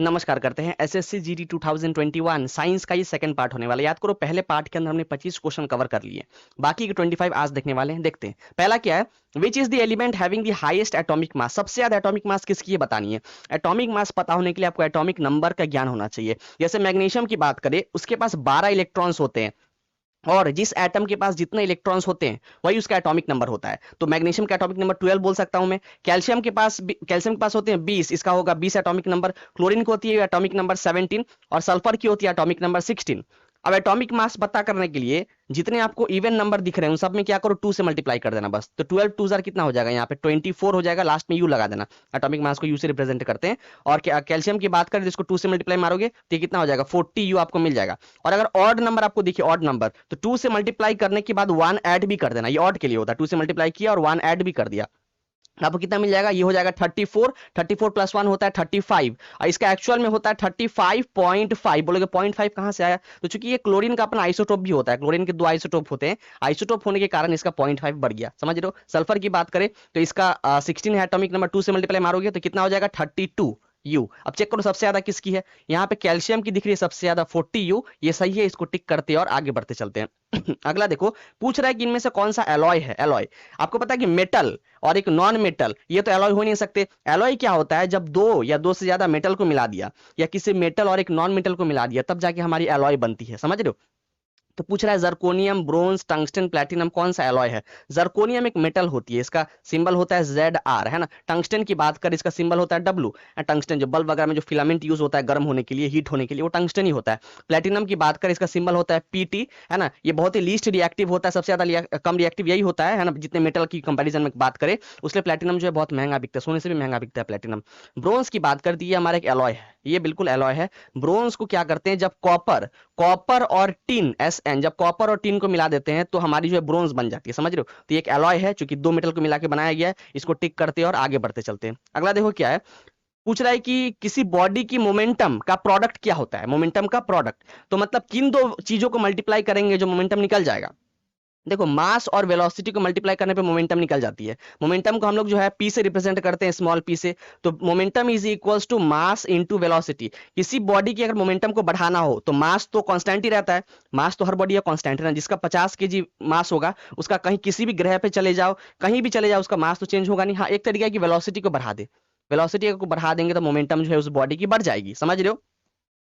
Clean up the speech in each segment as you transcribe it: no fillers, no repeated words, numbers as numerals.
नमस्कार करते हैं एसएससी जीडी 2021 साइंस का ये सेकंड पार्ट होने वाला है। याद करो पहले पार्ट के अंदर हमने 25 क्वेश्चन कवर कर लिए, बाकी के 25 आज देखने वाले हैं। देखते हैं पहला क्या है, which is the element having the highest atomic mass. सबसे ज्यादा एटॉमिक मास किसकी है बतानी है। एटॉमिक मास पता होने के लिए आपको एटॉमिक नंबर का ज्ञान होना चाहिए। जैसे मैग्नीशियम की बात करें, उसके पास 12 इलेक्ट्रॉन्स होते हैं और जिस एटम के पास जितने इलेक्ट्रॉन्स होते हैं वही उसका एटॉमिक नंबर होता है। तो मैग्नीशियम का एटॉमिक नंबर 12 बोल सकता हूं मैं। कैल्शियम के पास होते हैं 20, इसका होगा 20 एटॉमिक नंबर। क्लोरीन की होती है एटॉमिक नंबर 17 और सल्फर की होती है एटॉमिक नंबर 16। अब एटॉमिक मास पता करने के लिए जितने आपको इवन नंबर दिख रहे हैं उन सब में क्या करो, 2 से मल्टीप्लाई कर देना बस। तो 12 2 जार कितना हो जाएगा, यहाँ पे 24 हो जाएगा, लास्ट में यू लगा देना। एटॉमिक मास को यू से रिप्रेजेंट करते हैं। और कैल्शियम की बात करें जिसको 2 से मल्टीप्लाई मारोगे तो कितना हो जाएगा, 40 यू आपको मिल जाएगा। और अगर ऑड नंबर आपको दिखे, ऑड नंबर, तो 2 से मल्टीप्लाई करने के बाद 1 ऐड भी कर देना। ये ऑड के लिए होता है, 2 से मल्टीप्लाई किया और 1 ऐड भी कर दिया, आपको कितना मिल जाएगा, ये हो जाएगा 34। 34 प्लस 1 होता है 35 और इसका एक्चुअल में होता है 35.5। बोलोगे 0.5 कहां से आया, तो चूंकि ये क्लोरीन का अपना आइसोटोप भी होता है, क्लोरीन के 2 आइसोटोप होते हैं, आइसोटोप होने के कारण इसका 0.5 बढ़ गया, समझ रहे हो। सल्फर की बात करें तो इसका 16 है एटॉमिक नंबर, 2 से मल्टीप्लाई मारोगे तो कितना हो जाएगा 32 यू। अब चेक करो सबसे ज्यादा किसकी है, यहाँ पे कैल्शियम की दिख रही है सबसे ज्यादा 40 यू, ये सही है, इसको टिक करते हैं और आगे बढ़ते चलते हैं। अगला देखो, पूछ रहा है कि इनमें से कौन सा एलॉय है। एलॉय आपको पता है कि मेटल और एक नॉन मेटल, ये तो एलॉय हो नहीं सकते। एलॉय क्या होता है, जब दो या दो से ज्यादा मेटल को मिला दिया या किसी मेटल और एक नॉन मेटल को मिला दिया तब जाके हमारी एलॉय बनती है, समझ रहे हो। तो पूछ रहा है जर्कोनियम, ब्रोंज, टंगस्टन, प्लैटिनम कौन सा एलॉय है। जर्कोनियम एक मेटल होती है, इसका सिंबल होता है ZR, है ना। टंगस्टन की बात करें इसका सिंबल होता है W। टंगस्टन जो बल्ब वगैरह में जो फिलामेंट यूज होता है गर्म होने के लिए, हीट होने के लिए, वो टंगस्टन ही होता है। प्लैटिनम की बात करें इसका सिंबल होता है PT, है ना। ये बहुत ही लीस्ट रिएक्टिव होता है, सबसे ज्यादा कम रिएक्टिव यही होता है ना, जितने मेटल की कंपेरिजन में बात करें, उसलिए प्लैटिनम जो है बहुत महंगा बिकता है, सोने से भी महंगा बिकता है प्लैटिनम। ब्रोंज की बात करती है हमारा एक एलॉय है, ये बिल्कुल एलॉय है। ब्रोंज को क्या करते हैं, जब कॉपर कॉपर और टिन SN, जब कॉपर और टिन को मिला देते हैं तो हमारी जो है ब्रोंज बन जाती है, समझ रहे हो। तो ये एक एलॉय है क्योंकि दो मेटल को मिला के बनाया गया है, इसको टिक करते हैं और आगे बढ़ते चलते हैं। अगला देखो क्या है, पूछ रहा है कि किसी बॉडी की मोमेंटम का प्रोडक्ट क्या होता है। मोमेंटम का प्रोडक्ट तो मतलब किन दो चीजों को मल्टीप्लाई करेंगे जो मोमेंटम निकल जाएगा। देखो मास और वेलोसिटी को मल्टीप्लाई करने पे मोमेंटम निकल जाती है। मोमेंटम को हम लोग जो है P से रिप्रेजेंट करते हैं, स्मॉल p से। तो momentum is equals to mass into velocity. किसी बॉडी की अगर मोमेंटम को बढ़ाना हो तो मास तो कांस्टेंट ही रहता है, मास तो हर बॉडी का कांस्टेंट है ना। जिसका 50 kg मास होगा उसका कहीं किसी भी ग्रह पे चले जाओ, कहीं भी चले जाओ, उसका मास तो चेंज होगा नहीं। हाँ एक तरीका है कि वेलोसिटी को बढ़ा दे, वेलोसिटी को बढ़ा देंगे तो मोमेंटम जो है उस बॉडी की बढ़ जाएगी, समझ रहे हो।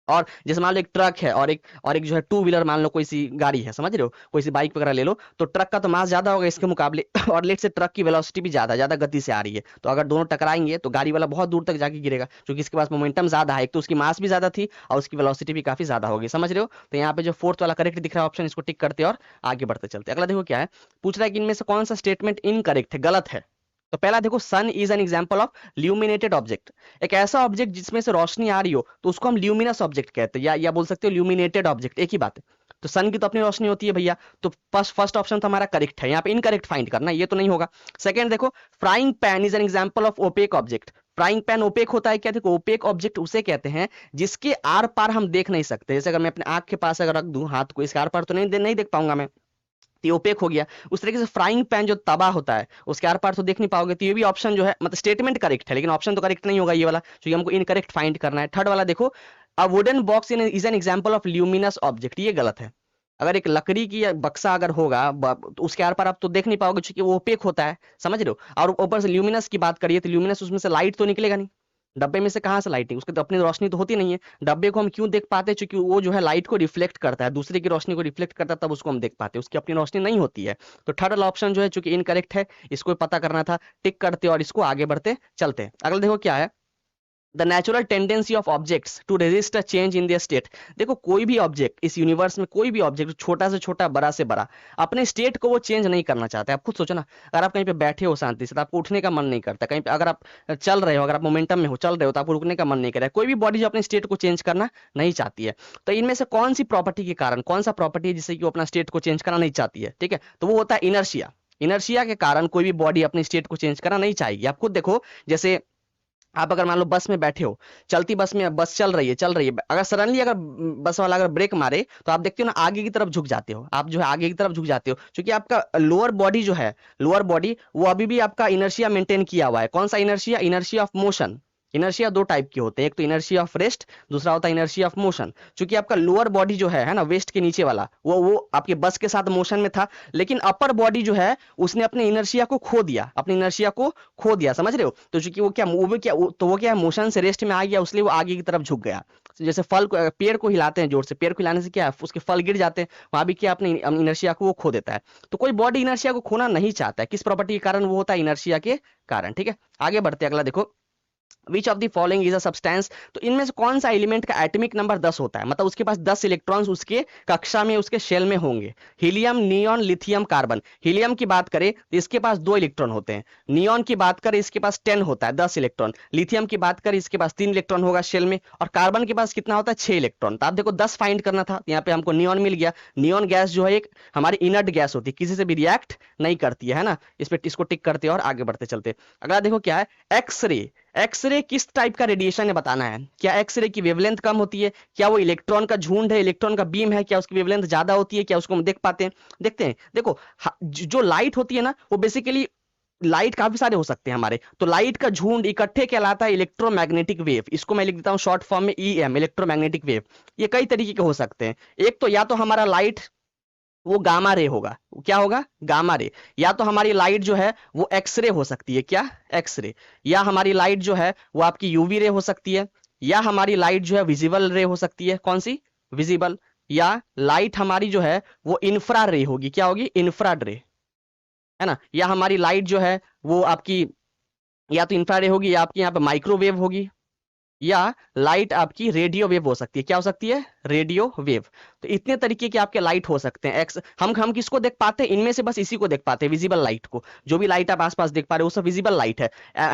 और जैसे मान लो एक ट्रक है और एक जो है टू व्हीलर, मान लो कोई सी गाड़ी है, समझ रहे हो, कोई सी बाइक वगैरह ले लो, तो ट्रक का तो मास ज्यादा होगा इसके मुकाबले और लेट से ट्रक की वेलोसिटी भी ज्यादा ज्यादा गति से आ रही है, तो अगर दोनों टकराएंगे तो गाड़ी वाला बहुत दूर तक जाके गिरेगा, क्योंकि इसके पास मोमेंटम ज्यादा है। एक तो उसकी मास भी ज्यादा थी और उसकी वेलोसिटी भी काफी ज्यादा होगी, समझ रहे हो। तो यहाँ पे जो फोर्थ वाला करेक्ट दिख रहा है ऑप्शन, इसको टिक करते और आगे बढ़ते चलते। अगला देखो क्या है, पूछ रहा है कि इनमें से कौन सा स्टेटमेंट इनकरेक्ट है, गलत है। तो पहला देखो, sun is an example of luminated object. एक ऐसा ऑब्जेक्ट जिसमें से रोशनी आ रही हो तो उसको हम ल्यूमिनस ऑब्जेक्ट कहते हैं, या बोल सकते हो ल्यूमिनेटेड ऑब्जेक्ट, एक ही बात है। तो सन की तो अपनी रोशनी होती है भैया, तो फर्स्ट ऑप्शन तो हमारा करेक्ट है, यहाँ पे इनकरेक्ट फाइंड करना, ये तो नहीं होगा। सेकंड देखो, frying pan is an example of opaque object. Frying pan opaque होता है क्या, देखो ओपेक ऑब्जेक्ट उसे कहते हैं जिसके आर पार हम देख नहीं सकते। जैसे अगर मैं अपने आंख के पास अगर रख दूं हाथ को, इसके आर पार तो नहीं देख पाऊंगा मैं, तो ये ओपेक हो गया। उस तरीके से फ्राइंग पैन जो तवा होता है उसके आर पार तो देख नहीं पाओगे, तो ये भी ऑप्शन जो है मतलब स्टेटमेंट करेक्ट है लेकिन ऑप्शन तो करेक्ट नहीं होगा ये वाला, क्योंकि हमको इनकरेक्ट फाइंड करना है। थर्ड वाला देखो, a wooden box is an example of luminous object, ये गलत है। अगर एक लकड़ी की बक्सा अगर होगा तो उसके आर पार आप तो देख नहीं पाओगे क्योंकि वो ओपेक होता है, समझ रहे हो। और ऊपर से ल्यूमिनस की बात करिए तो ल्यूमिनस उसमें से लाइट तो निकलेगा नहीं, डब्बे में से कहाँ से लाइटिंग, उसकी तो अपनी रोशनी तो होती नहीं है। डब्बे को हम क्यों देख पाते हैं, क्योंकि वो जो है लाइट को रिफ्लेक्ट करता है, दूसरे की रोशनी को रिफ्लेक्ट करता है, तब उसको हम देख पाते हैं, उसकी अपनी रोशनी नहीं होती है। तो थर्ड वाला ऑप्शन जो है चूंकि इनकरेक्ट है, इसको पता करना था, टिक करते और इसको आगे बढ़ते चलते। अगला देखो क्या है, the natural tendency of objects to resist a change in their state. देखो कोई भी ऑब्जेक्ट इस यूनिवर्स में, कोई भी ऑब्जेक्ट छोटा से छोटा बड़ा से बड़ा, अपने स्टेट को वो चेंज नहीं करना चाहते। आप खुद सोचो ना, अगर आप कहीं पे बैठे हो शांति से तो आपको उठने का मन नहीं करता, कहीं पे अगर आप चल रहे हो, अगर आप मोमेंटम में हो चल रहे हो तो आपको रुकने का मन नहीं कर रहा है। कोई भी बॉडी जो अपने स्टेट को चेंज करना नहीं चाहती है। तो इनमें से कौन सी प्रॉपर्टी के कारण, कौन सा प्रॉपर्टी है जिससे कि वो अपना स्टेट को चेंज करना नहीं चाहती है, ठीक है, तो वो होता है इनर्शिया। इनर्शिया के कारण कोई भी बॉडी अपनी स्टेट को चेंज करना नहीं चाहेगी। आप खुद देखो, जैसे आप अगर मान लो बस में बैठे हो, चलती बस में, बस चल रही है, अगर सडनली अगर बस वाला अगर ब्रेक मारे तो आप देखते हो ना आगे की तरफ झुक जाते हो, आप जो है आगे की तरफ झुक जाते हो, क्योंकि आपका लोअर बॉडी जो है, लोअर बॉडी वो अभी भी आपका इनर्शिया मेंटेन किया हुआ है। कौन सा inertia, inertia of motion, inertia दो टाइप के होते हैं, एक तो इनर्शिया ऑफ रेस्ट, दूसरा होता है इनर्शिया ऑफ मोशन। क्योंकि आपका लोअर बॉडी जो है ना, वेस्ट के नीचे वाला, वो आपके बस के साथ मोशन में था, लेकिन अपर बॉडी जो है उसने अपने इनर्शिया को खो दिया, अपनी इनर्शिया को खो दिया, समझ रहे हो। तो चूंकि वो क्या मोशन से रेस्ट में आ गया, इसलिए वो आगे की तरफ झुक गया। जैसे फल को, पेड़ को हिलाते हैं जोर से, पेड़ को हिलाने से क्या है, उसके फल गिर जाते हैं, वहां भी क्या अपने इनर्शिया को वो खो देता है। तो कोई बॉडी इनर्शिया को खोना नहीं चाहता है, किस प्रॉपर्टी के कारण, वो होता है इनर्शिया के कारण। ठीक है, आगे बढ़ते हैं, अगला देखो, विच of the following is a substance. तो इनमें से कौन सा एलिमेंट का एटॉमिक नंबर 10 होता है, मतलब उसके पास 10 इलेक्ट्रॉन्स उसके कक्षा में, उसके शेल में होंगे। Helium, neon, lithium, carbon. Helium की बात करें तो इसके पास 2 इलेक्ट्रॉन होते हैं। नियॉन की बात करें इसके पास 10 होता है, 10 इलेक्ट्रॉन। लिथियम की बात करें इसके पास 3 इलेक्ट्रॉन होगा शेल में, और कार्बन के पास कितना होता है, 6 इलेक्ट्रॉन। तो आप देखो 10 फाइंड करना था, यहाँ पे हमको नियॉन मिल गया। नियॉन गैस जो है एक हमारी इनर्ट गैस होती है, किसी से भी रिएक्ट नहीं करती है ना। इस पे इसको टिक करते हैं और आगे बढ़ते चलते। अगला देखो क्या है, एक्सरे। एक्सरे किस टाइप का रेडिएशन है बताना है। क्या एक्सरे की वेवलेंथ कम होती है, क्या वो इलेक्ट्रॉन का झुंड है, इलेक्ट्रॉन का बीम है, क्या उसकी वेवलेंथ ज्यादा होती है, क्या उसको हम देख पाते हैं। देखते हैं, देखो जो लाइट होती है ना, वो बेसिकली लाइट काफी सारे हो सकते हैं हमारे। तो लाइट का झुंड इकट्ठे कहलाता है इलेक्ट्रोमैग्नेटिक वेव। इसको मैं लिख देता हूं शॉर्ट फॉर्म में ईएम, इलेक्ट्रोमैग्नेटिक वेव। ये कई तरीके के हो सकते हैं। एक तो या तो हमारा लाइट वो गामा रे होगा, क्या होगा, गामा रे। या तो हमारी लाइट जो है वो एक्सरे हो सकती है, क्या, एक्सरे। या हमारी लाइट जो है वो आपकी यूवी रे हो सकती है। या हमारी लाइट जो है विजिबल रे हो सकती है, कौन सी, विजिबल। या लाइट हमारी जो है वो इंफ्रा रे होगी, क्या होगी, इंफ्राड रे, है ना। या हमारी लाइट जो है वो आपकी या तो इंफ्रा रे होगी, या आपकी यहाँ पे माइक्रोवेव होगी, या लाइट आपकी रेडियो वेव हो सकती है, क्या हो सकती है, रेडियो वेव। तो इतने तरीके के आपके लाइट हो सकते हैं। एक्स हम किसको देख पाते हैं, इनमें से बस इसी को देख पाते हैं, विजिबल लाइट को। जो भी लाइट आप आसपास देख पा रहे हो वो सब विजिबल लाइट है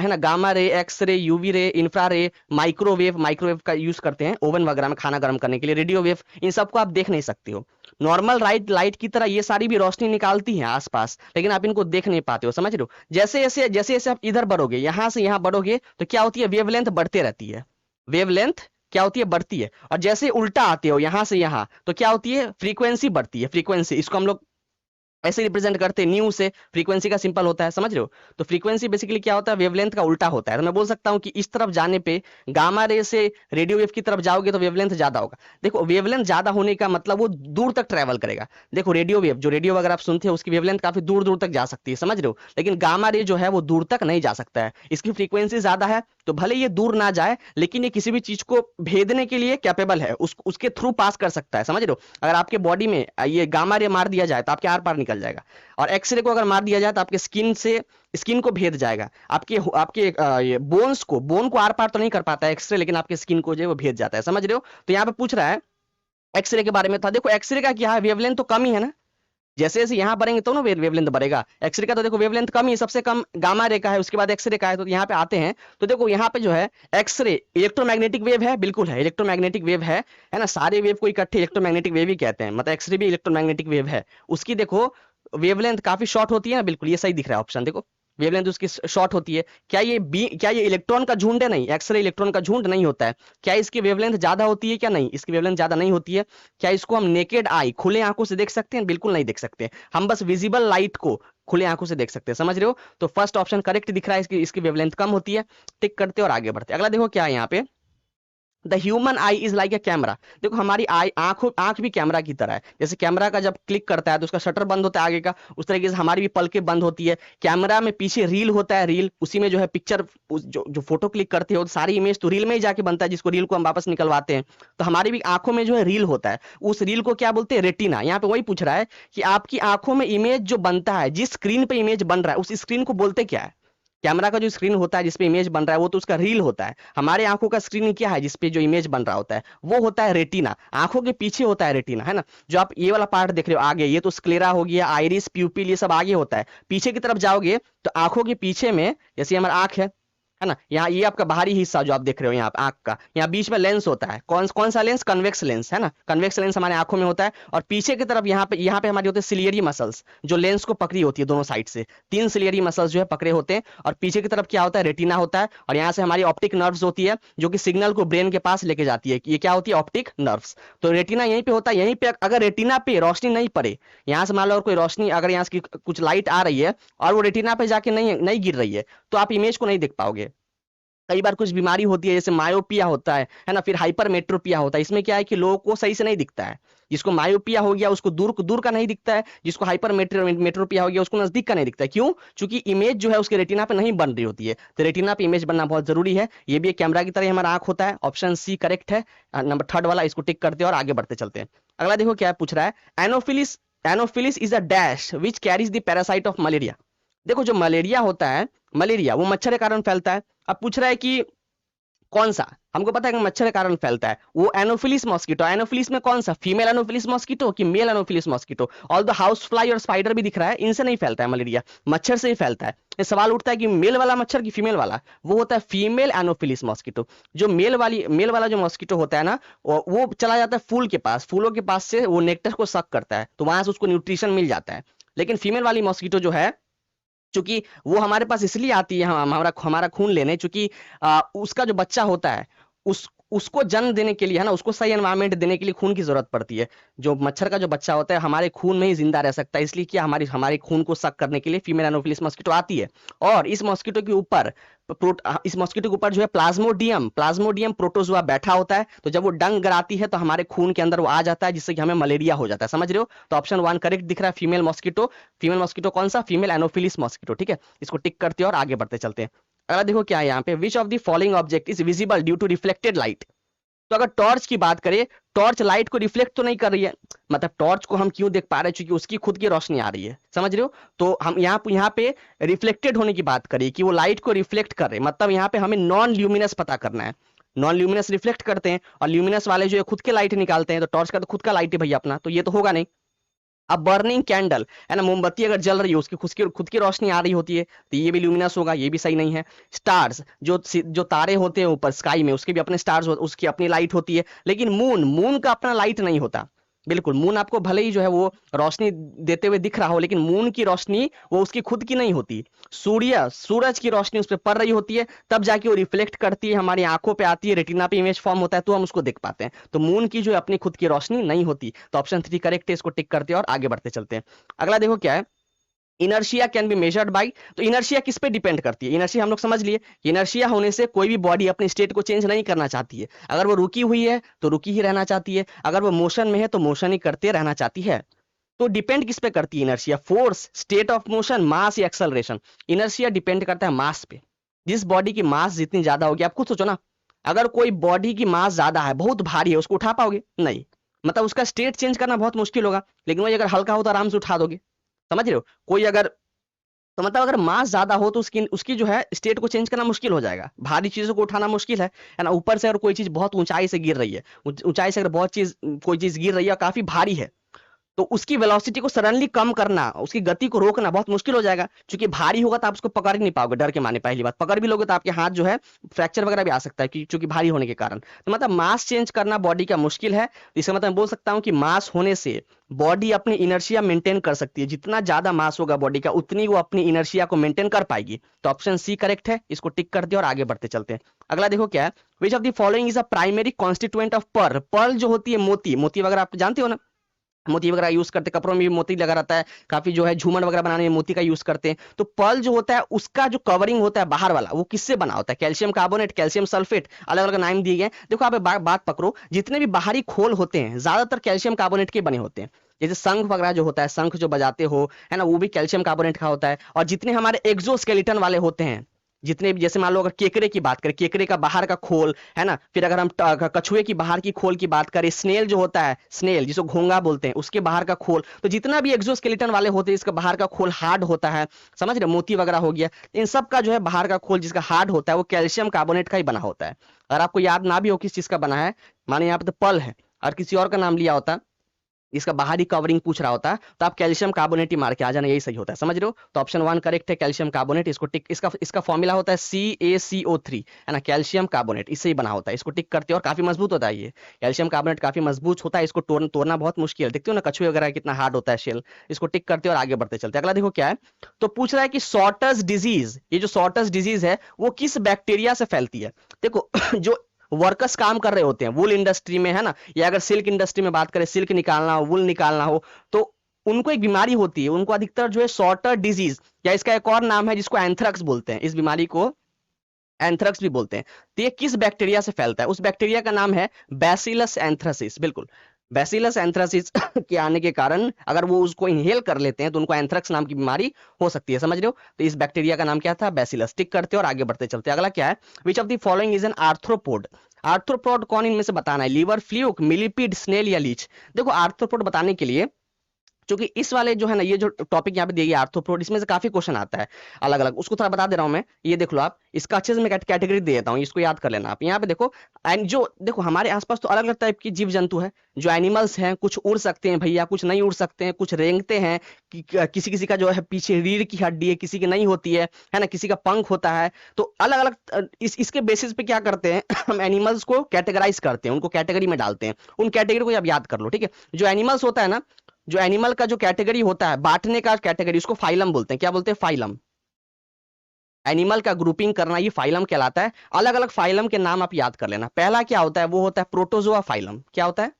ना। Gamma ray, X ray, UV ray, infra रे, माइक्रोवेव। माइक्रोवेव का यूज करते हैं ओवन वगैरह में खाना गर्म करने के लिए। रेडियो वेव, इन सबको आप देख नहीं सकते हो। नॉर्मल लाइट की तरह ये सारी भी रोशनी निकालती हैं आसपास, लेकिन आप इनको देख नहीं पाते हो, समझ रहे हो। जैसे जैसे आप इधर बढ़ोगे, यहां से यहां बढ़ोगे, तो क्या होती है, वेवलेंथ बढ़ते रहती है। वेवलेंथ क्या होती है, बढ़ती है। और जैसे उल्टा आते हो यहां से यहां, तो क्या होती है, फ्रीक्वेंसी बढ़ती है। फ्रीक्वेंसी, इसको हम लोग ऐसे रिप्रेजेंट करते हैं, न्यू से। फ्रीक्वेंसी का सिंपल होता है, समझ रहे हो। तो फ्रीक्वेंसी बेसिकली क्या होता है, वेवलेंथ का उल्टा होता है। तो मैं बोल सकता हूं कि इस तरफ जाने पे, गामा रे से रेडियो वेव की तरफ जाओगे तो वेवलेंथ ज्यादा होगा। देखो वेवलेंथ ज्यादा होने का मतलब वो दूर तक ट्रेवल करेगा। देखो रेडियो वेव, जो रेडियो वगैरह आप सुनते हो, उसकी वेवलेंथ काफी दूर दूर तक जा सकती है, समझ रहे हो। लेकिन गामा रे जो है वो दूर तक नहीं जा सकता है, इसकी फ्रीक्वेंसी ज्यादा है। तो भले ये दूर ना जाए, लेकिन ये किसी भी चीज को भेदने के लिए कैपेबल है, उसके थ्रू पास कर सकता है, समझ रहे हो। अगर आपके बॉडी में ये गामा रे मार दिया जाए तो आपके आर पार निकल जाएगा। और एक्सरे को अगर मार दिया जाए तो आपके स्किन को भेद जाएगा। आपके आपके ये बोन को आर पार तो नहीं कर पाता है एक्सरे, लेकिन आपके स्किन को जो है वो भेद जाता है, समझ रहे हो। तो यहाँ पे पूछ रहा है एक्सरे के बारे में था। देखो एक्सरे का क्या है, वेवलेंथ तो कम ही है ना। जैसे जैसे यहाँ बढ़ेंगे तो ना वेवलेंथ बढ़ेगा। एक्सरे का तो देखो वेवलेंथ कम ही, सबसे कम गामा रे का है, उसके बाद एक्सरे का है। तो यहाँ पे आते हैं, तो देखो यहाँ पे जो है एक्सरे इलेक्ट्रोमैग्नेटिक वेव है, बिल्कुल है, इलेक्ट्रोमैग्नेटिक वेव है ना। सारे वेव को इकट्ठे इलेक्ट्रोमैग्नेटिक वेव ही कहते हैं, मतलब एक्सरे भी इलेक्ट्रोमैग्नेटिक वेव है। उसकी देखो वेवलेंथ काफी शॉर्ट होती है ना, बिल्कुल ये सही दिख रहा है ऑप्शन, देखो वेवलेंथ उसकी शॉर्ट होती है। क्या ये इलेक्ट्रॉन का झुंड है, नहीं, एक्सरे इलेक्ट्रॉन का झुंड नहीं होता है। क्या इसकी वेवलेंथ ज्यादा होती है, क्या नहीं, इसकी वेवलेंथ ज्यादा नहीं होती है। क्या इसको हम नेकेड आई, खुले आंखों से देख सकते हैं, बिल्कुल नहीं देख सकते। हम बस विजिबल लाइट को खुले आंखों से देख सकते हैं, समझ रहे हो। तो फर्स्ट ऑप्शन करेक्ट दिख रहा है, इसकी वेवलेंथ कम होती है। टिक करते और आगे बढ़ते। अगला देखो क्या है यहाँ पे, the human I is like a camera. देखो हमारी आंख भी कैमरा की तरह है। जैसे कैमरा का जब क्लिक करता है तो उसका शटर बंद होता है आगे का, उस तरीके से हमारी भी पलकें बंद होती है। कैमरा में पीछे रील होता है, रील, उसी में जो है पिक्चर, जो फोटो क्लिक करते हो, सारी इमेज तो रील में ही जाके बनता है, जिसको रील को हम वापस निकलवाते हैं। तो हमारी भी आंखों में जो है रील होता है, उस रील को क्या बोलते हैं, रेटिना। यहाँ पे वही पूछ रहा है कि आपकी आंखों में इमेज जो बनता है, जिस स्क्रीन पे इमेज बन रहा है, उस स्क्रीन को बोलते क्या है। कैमरा का जो स्क्रीन होता है जिसपे इमेज बन रहा है वो तो उसका रील होता है। हमारे आंखों का स्क्रीन क्या है, जिसपे जो इमेज बन रहा होता है वो होता है रेटिना। आंखों के पीछे होता है रेटिना, है ना। जो आप ये वाला पार्ट देख रहे हो आगे, ये तो स्क्लेरा हो गया, आइरिस, प्यूपिल, ये सब आगे होता है। पीछे की तरफ जाओगे तो आंखों के पीछे में, जैसे हमारा आंख है ना, यहाँ ये आपका बाहरी हिस्सा जो आप देख रहे हो यहाँ आंख का, यहाँ बीच में लेंस होता है। कौन कौन सा लेंस, कन्वेक्स लेंस, है ना। कन्वेक्स लेंस हमारे आंखों में होता है। और पीछे की तरफ यहाँ पे हमारी होते हैं सिलियरी मसल्स, जो लेंस को पकड़ी होती है दोनों साइड से। 3 सिलियरी मसल्स जो है पकड़े होते हैं। और पीछे की तरफ क्या होता है, रेटिना होता है। और यहाँ से हमारी ऑप्टिक नर्व्स होती है, जो कि सिग्नल को ब्रेन के पास लेके जाती है। ये क्या होती है, ऑप्टिक नर्व्स। तो रेटिना यहीं पे होता है। यहीं पे अगर रेटिना पे रोशनी नहीं पड़े, यहाँ से मान लो और कोई रोशनी, अगर यहाँ से कुछ लाइट आ रही है और वो रेटिना पे जाके नहीं गिर रही है, तो आप इमेज को नहीं देख पाओगे। कई बार कुछ बीमारी होती है जैसे मायोपिया होता है ना, फिर हाइपरमेट्रोपिया होता है। इसमें क्या है कि लोगों को सही से नहीं दिखता है। जिसको मायोपिया हो गया उसको दूर दूर का नहीं दिखता है, जिसको हाइपरमेट्रोपिया हो गया उसको नजदीक का नहीं दिखता है। क्यों? क्योंकि इमेज जो है उसके रेटिना पे नहीं बन रही होती है। तो रेटिना पे इमेज बनना बहुत जरूरी है। ये भी एक कैमरा की तरह हमारा आंख होता है। ऑप्शन सी करेक्ट है। नंबर थर्ड वाला, इसको टिक करते हैं और आगे बढ़ते चलते हैं। अगला देखो क्या पूछ रहा है, Anopheles Anopheles is a dash which carries the parasite of malaria. देखो जो मलेरिया होता है, मलेरिया वो मच्छर के कारण फैलता है। अब पूछ रहा है कि कौन सा, हमको पता है कि मच्छर के कारण फैलता है, वो एनोफिलिस मॉस्किटो। एनोफिलिस में कौन सा, फीमेल एनोफिलिस मॉस्किटो कि male anopheles mosquito? All the house fly और स्पाइडर भी दिख रहा है, इनसे नहीं फैलता है मलेरिया, मच्छर से ही फैलता है। ये सवाल उठता है कि मेल वाला मच्छर की फीमेल वाला, वो होता है फीमेल एनोफिलिस मॉस्किटो। जो मेल वाला जो मॉस्किटो होता है ना, वो चला जाता है फूल के पास, फूलों के पास से वो नेक्टर को सक करता है, तो वहां से उसको न्यूट्रिशन मिल जाता है। लेकिन फीमेल वाली मॉस्किटो जो है, चूंकि वो हमारे पास इसलिए आती है हमारा हमारा खून लेने, चूंकि उसका जो बच्चा होता है उसको जन्म देने के लिए, है ना, उसको सही एनवायरनमेंट देने के लिए खून की जरूरत पड़ती है। जो मच्छर का जो बच्चा होता है हमारे खून में ही जिंदा रह सकता है, इसलिए कि हमारे खून को सक करने के लिए फीमेल एनोफिलिस मॉस्किटो आती है। और इस मॉस्किटो के ऊपर इस मॉस्किटो के ऊपर जो है प्लाज्मोडियम प्लाज्मोडियम प्रोटोजुआ बैठा होता है। तो जब वो डंक गराती है तो हमारे खून के अंदर वो आ जाता है, जिससे कि हमें मलेरिया हो जाता है। समझ रहे हो? तो ऑप्शन वन करेक्ट दिख रहा है, फीमेल मॉस्किटो। फीमेल मॉस्किटो कौन सा, फीमेल एनोफिलिस मॉस्किटो। ठीक है, इसको टिक करते हैं और आगे बढ़ते चलते हैं। अगला देखो क्या है यहाँ पे, which of the following object is visible due to reflected light. तो अगर टॉर्च की बात करें, टॉर्च लाइट को रिफ्लेक्ट तो नहीं कर रही है, मतलब टॉर्च को हम क्यों देख पा रहे हैं, क्योंकि उसकी खुद की रोशनी आ रही है। समझ रहे हो? तो हम यहाँ पे रिफ्लेक्टेड होने की बात करें कि वो लाइट को रिफ्लेक्ट कर रहे, मतलब यहाँ पे हमें नॉन ल्यूमिनस पता करना है। नॉन ल्यूमिनस रिफ्लेक्ट करते हैं और ल्यूमिनस वाले जो है खुद के लाइट निकालते हैं, तो टॉर्च का तो खुद का लाइट है भैया अपना, तो ये तो होगा नहीं। अब बर्निंग कैंडल है ना, मोमबत्ती अगर जल रही है उसकी खुद की रोशनी आ रही होती है, तो ये भी ल्यूमिनस होगा, ये भी सही नहीं है। स्टार्स, जो तारे होते हैं ऊपर स्काई में, उसके भी अपने स्टार्स उसकी अपनी लाइट होती है। लेकिन मून का अपना लाइट नहीं होता। बिल्कुल, मून आपको भले ही जो है वो रोशनी देते हुए दिख रहा हो, लेकिन मून की रोशनी वो उसकी खुद की नहीं होती। सूरज की रोशनी उस पर पड़ रही होती है, तब जाके वो रिफ्लेक्ट करती है, हमारी आंखों पे आती है, रेटिना पे इमेज फॉर्म होता है, तो हम उसको देख पाते हैं। तो मून की जो है अपनी खुद की रोशनी नहीं होती। तो ऑप्शन थ्री करेक्ट है, इसको टिक करते हैं और आगे बढ़ते चलते हैं। अगला देखो क्या है, inertia can be measured by. तो इनर्शिया किस पे डिपेंड करती है? इनर्शिया हम लोग समझ लिए, इनर्शिया होने से कोई भी बॉडी अपनी स्टेट को चेंज नहीं करना चाहती है। अगर वो रुकी हुई है तो रुकी ही रहना चाहती है, अगर वो मोशन में है तो मोशन ही करते रहना चाहती है। तो डिपेंड किस पे करती है inertia? Force, state of motion, mass या एक्सेलरेशन? इनर्शिया डिपेंड करता है मास पे। जिस बॉडी की मास जितनी ज्यादा होगी, आप खुद सोचो ना, अगर कोई बॉडी की मास ज्यादा है, बहुत भारी है, उसको उठा पाओगे? नहीं, मतलब उसका स्टेट चेंज करना बहुत मुश्किल होगा। लेकिन वही अगर हल्का हो तो आराम से उठा दोगे। समझ रहे हो? कोई अगर, तो मतलब अगर मास ज्यादा हो तो उसकी उसकी जो है स्टेट को चेंज करना मुश्किल हो जाएगा, भारी चीजों को उठाना मुश्किल है ना। ऊपर से अगर कोई चीज बहुत ऊंचाई से गिर रही है, ऊंचाई से अगर कोई चीज गिर रही है और काफी भारी है, तो उसकी वेलोसिटी को सडनली कम करना, उसकी गति को रोकना बहुत मुश्किल हो जाएगा। क्योंकि भारी होगा तो आप उसको पकड़ ही नहीं पाओगे, डर के माने। पहली बात, पकड़ भी लोगे तो आपके हाथ जो है फ्रैक्चर वगैरह भी आ सकता है, क्योंकि भारी होने के कारण। तो मतलब मास चेंज करना बॉडी का मुश्किल है। तो इसका मतलब मैं बोल सकता हूँ कि मास होने से बॉडी अपनी इनर्शिया मेंटेन कर सकती है। जितना ज्यादा मास होगा बॉडी का, उतनी वो अपनी इनर्शिया को मेंटेन कर पाएगी। तो ऑप्शन सी करेक्ट है, इसको टिक कर दिया और आगे बढ़ते चलते हैं। अगला देखो क्या है, which of the following is a primary constituent of pearl. Pearl जो होती है मोती, मोती वगैरह आप जानते हो ना, मोती वगैरह यूज करते हैं, कपड़ों में भी मोती लगा रहता है, काफी जो है झूमर वगैरह बनाने में मोती का यूज करते हैं। तो पर्ल जो होता है उसका जो कवरिंग होता है बाहर वाला, वो किससे बना होता है? कैल्शियम कार्बोनेट, कैल्शियम सल्फेट, अलग अलग नाम दिए गए। देखो आप बात पकड़ो, जितने भी बाहरी खोल होते हैं ज्यादातर कैल्शियम कार्बोनेट के बने होते हैं। जैसे शंख वगैरह जो होता है, शंख जो बजाते हो है ना, वो भी कैल्शियम कार्बोनेट का होता है। और जितने हमारे एक्सोस्केलेटन वाले होते हैं, जितने भी, जैसे मान लो अगर केकरे की बात करें, केकरे का बाहर का खोल है ना, फिर अगर हम कछुए की बाहर की खोल की बात करें, स्नेल जो होता है, स्नेल जिसको घोंगा बोलते हैं, उसके बाहर का खोल, तो जितना भी एक्सोस्केलेटन वाले होते हैं इसका बाहर का खोल हार्ड होता है। समझ रहे? मोती वगैरह हो गया, इन सब का जो है बाहर का खोल जिसका हार्ड होता है वो कैल्शियम कार्बोनेट का ही बना होता है। अगर आपको याद ना भी हो किस चीज का बना है, माने यहाँ पे तो पल है और किसी और का नाम लिया होता, इसका बाहरी कवरिंग पूछ रहा होता है, तो आप कैल्शियम कार्बोनेट ही मार के आ जाना, यही सही होता है। समझ रहे हो? तो ऑप्शन वन करेक्ट है, कैल्शियम कार्बोनेट। इसको टिक, इसका फॉर्मूला होता है CaCO3 है ना, कैल्शियम कार्बोनेट, इससे ही बना होता है। इसको टिक करते हो और काफी मजबूत होता है ये कैल्शियम कार्बोनेट, काफी मजबूत होता है। इसको तोड़ना बहुत मुश्किल है। देखते हो ना कछुए वगैरह कितना हार्ड होता है शेल। इसको टिक करते हो और आगे बढ़ते चलते। अगला देखो क्या है, तो पूछ रहा है कि सॉर्टर्स डिजीज, ये जो सॉर्टर्स डिजीज है वो किस बैक्टीरिया से फैलती है? देखो जो वर्कर्स काम कर रहे होते हैं वुल इंडस्ट्री में है ना, या अगर सिल्क इंडस्ट्री में बात करें, सिल्क निकालना हो, वुल निकालना हो, तो उनको एक बीमारी होती है, उनको अधिकतर जो है सॉर्टर डिजीज, या इसका एक और नाम है जिसको एंथ्रैक्स बोलते हैं, इस बीमारी को एंथ्रक्स भी बोलते हैं। तो ये किस बैक्टीरिया से फैलता है? उस बैक्टीरिया का नाम है बैसिलस एंथ्रासिस। बिल्कुल, बैसिलस एंथ्रासिस के आने के कारण अगर वो उसको इनहेल कर लेते हैं तो उनको एंथ्रक्स नाम की बीमारी हो सकती है, समझ रहे हो? तो इस बैक्टीरिया का नाम क्या था? बैसिलस। टिक करते और आगे बढ़ते चलते। अगला क्या है? Which of the following is an arthropod? Arthropod कौन इनमें से बताना है? लीवर फ्लूक, मिलीपीड, स्नेल या लीच? देखो आर्थ्रोपोड बताने के लिए, क्योंकि इस वाले जो है ना, ये जो टॉपिक यहाँ पे दिया गया आर्थ्रोपोड, इसमें से काफी क्वेश्चन आता है अलग अलग, उसको थोड़ा बता दे रहा हूं मैं। ये देख लो आप, इसका अच्छे से मैं कैटेगरी दे देता हूँ, इसको याद कर लेना आप। यहाँ पे देखो, एंड जो देखो हमारे आसपास तो अलग अलग टाइप की जीव जंतु है। जो एनिमल्स हैं, कुछ उड़ सकते हैं भैया, कुछ नहीं उड़ सकते हैं, कुछ रेंगते हैं, किसी किसी का जो है पीछे रीढ़ की हड्डी है, किसी की नहीं होती है ना, किसी का पंख होता है। तो अलग अलग इसके बेसिस पे क्या करते हैं हम एनिमल्स को कैटेगराइज करते हैं, उनको कैटेगरी में डालते हैं। उन कैटेगरी को आप याद कर लो, ठीक है? जो एनिमल्स होता है ना, जो एनिमल का जो कैटेगरी होता है, बांटने का कैटेगरी, उसको फाइलम बोलते हैं। क्या बोलते हैं? फाइलम। एनिमल का ग्रुपिंग करना, ये फाइलम कहलाता है। अलग अलग फाइलम के नाम आप याद कर लेना। पहला क्या होता है? वो होता है प्रोटोजोआ फाइलम। क्या होता है?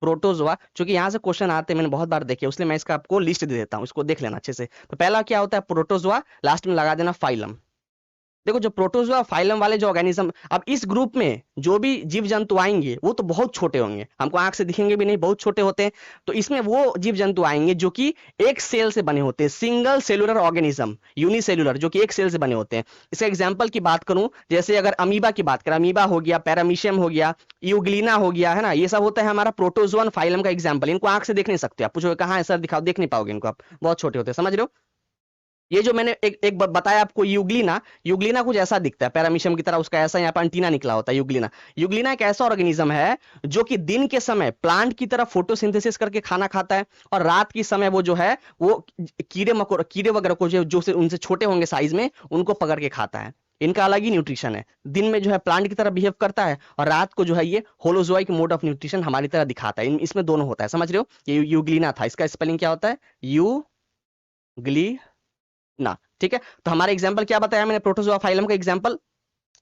प्रोटोजोआ। क्योंकि यहां से क्वेश्चन आते हैं, मैंने बहुत बार देखे, इसलिए मैं इसका आपको लिस्ट दे देता हूं, इसको देख लेना अच्छे से। तो पहला क्या होता है? प्रोटोजोआ, लास्ट में लगा देना फाइलम। देखो जो प्रोटोजोआ फाइलम वाले जो ऑर्गेनिज्म, अब इस ग्रुप में जो भी जीव जंतु आएंगे वो तो बहुत छोटे होंगे, हमको आंख से दिखेंगे भी नहीं, बहुत छोटे होते हैं। तो इसमें वो जीव जंतु आएंगे जो कि एक सेल से बने होते हैं, सिंगल सेलुलर ऑर्गेनिज्म, यूनिसेलुलर, जो कि एक सेल से बने होते हैं। इसका एग्जांपल की बात करूं, जैसे अगर अमीबा की बात करें, अमीबा हो गया, पैरामीशियम हो गया, यूग्लिना हो गया, है ना, ये सब होता है हमारा प्रोटोजोअन फाइलम का एग्जाम्पल। इनको आंख से देख नहीं सकते, आप पूछोगे कहाँ है सर, दिखाओ, देख नहीं पाओगे इनको आप, बहुत छोटे होते हैं, समझ रहे हो? ये जो मैंने एक बताया आपको, यूग्लिना, यूग्लिना कुछ ऐसा दिखता है पैरामीशियम की तरह, उसका ऐसा यहाँ पर एंटीना निकला होता है। यूग्लिना, यूग्लिना एक ऐसा ऑर्गेनिज्म है जो कि दिन के समय प्लांट की तरह फोटोसिंथेसिस करके खाना खाता है, और रात के समय वो जो है वो कीड़े मकोड़े, कीड़े वगैरह को जो से उनसे छोटे होंगे साइज में, उनको पकड़ के खाता है। इनका अलग ही न्यूट्रिशन है। दिन में जो है प्लांट की तरह बिहेव करता है, और रात को जो है ये होलोजोइक मोड ऑफ न्यूट्रिशन हमारी तरह दिखाता है। इसमें दोनों होता है, समझ रहे हो? ये यूग्लिना था, इसका स्पेलिंग क्या होता है? यूग्ली ना, ठीक है? तो हमारा एग्जांपल क्या बताया मैंने प्रोटोजोआ फाइलम का एग्जांपल?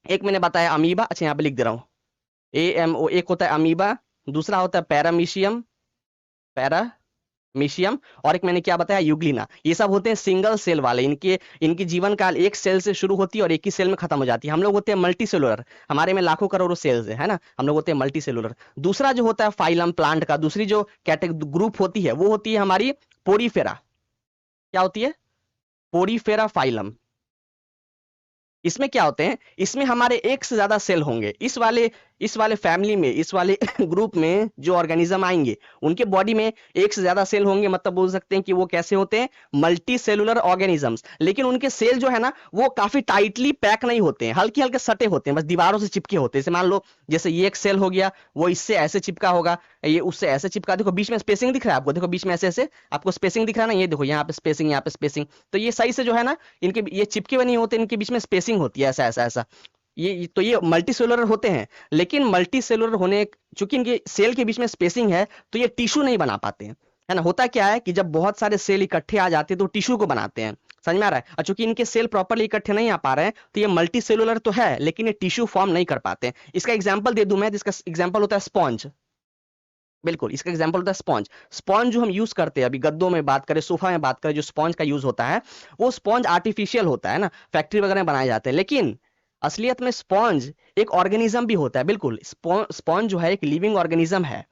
एक मैंने बताया अमीबा, अच्छा यहाँ पे लिख दे रहा हूँ, AMO। एक होता है अमीबा, दूसरा होता है पैरामीशियम, पैरामीशियम, और एक मैंने क्या बताया? यूग्लिना। ये सब होते हैं सिंगल सेल वाले, इनके इनकी जीवन काल एक सेल से शुरू होती है और एक ही सेल में खत्म हो जाती है। हम लोग होते हैं मल्टी सेलुलर, हमारे में लाखों करोड़ों सेल्स है ना, हम लोग होते हैं मल्टी सेलुलर। दूसरा जो होता है फाइलम प्लांट का, दूसरी जो कैटेगरी ग्रुप होती है वो होती है हमारी पोरीफेरा। क्या होती है? Porifera phylum. इसमें क्या होते हैं? इसमें हमारे एक से ज्यादा सेल होंगे। इस वाले फैमिली में, इस वाले ग्रुप में जो ऑर्गेनिज्म आएंगे उनके बॉडी में एक से ज्यादा सेल होंगे, मतलब बोल सकते हैं कि वो कैसे होते हैं? Multi cellular organisms. लेकिन उनके सेल जो है ना, वो काफी टाइटली पैक नहीं होते हैं, हल्के हल्के सटे होते हैं, बस दीवारों से चिपके होते हैं। जैसे मान लो, जैसे ये एक सेल हो गया, वो इससे ऐसे चिपका होगा, ये उससे ऐसे चिपका, देखो बीच में स्पेसिंग दिख रहा है आपको, देखो बीच में ऐसे ऐसे आपको स्पेसिंग दिख रहा है ना, ये देखो यहाँ पे स्पेसिंग, यहाँ पे स्पेसिंग। तो ये सही से जो है ना, इनके ये चिपके हुए नहीं होते, इनके बीच में स्पेसिंग होती है, ऐसा ऐसा ऐसा। ये तो ये मल्टी सेलुलर होते हैं। लेकिन मल्टी सेलुलर होने, चूंकि इनके सेल के बीच में स्पेसिंग है, तो ये टिश्यू नहीं बना पाते हैं, है ना। होता क्या है कि जब बहुत सारे सेल इकट्ठे आ जाते हैं तो टिश्यू को बनाते हैं, समझ में आ रहा है? और चूंकि इनके सेल प्रॉपर्ली इकट्ठे नहीं आ पा रहे हैं, तो ये मल्टी सेलुलर तो है लेकिन ये टिश्यू फॉर्म नहीं कर पाते हैं। इसका एग्जाम्पल दे दूं मैं, जिसका एग्जाम्पल होता है स्पॉन्ज। बिल्कुल, इसका एग्जांपल होता है स्पॉन्ज। स्पॉन्ज जो हम यूज करते हैं, अभी गद्दों में बात करें, सोफा में बात करें, जो स्पॉन्ज का यूज होता है, वो स्पॉन्ज आर्टिफिशियल होता है ना, फैक्ट्री वगैरह में बनाए जाते हैं। लेकिन असलियत में स्पॉन्ज एक ऑर्गेनिज्म भी होता है। बिल्कुल, स्पॉन्ज जो है एक लिविंग ऑर्गेनिज्म है।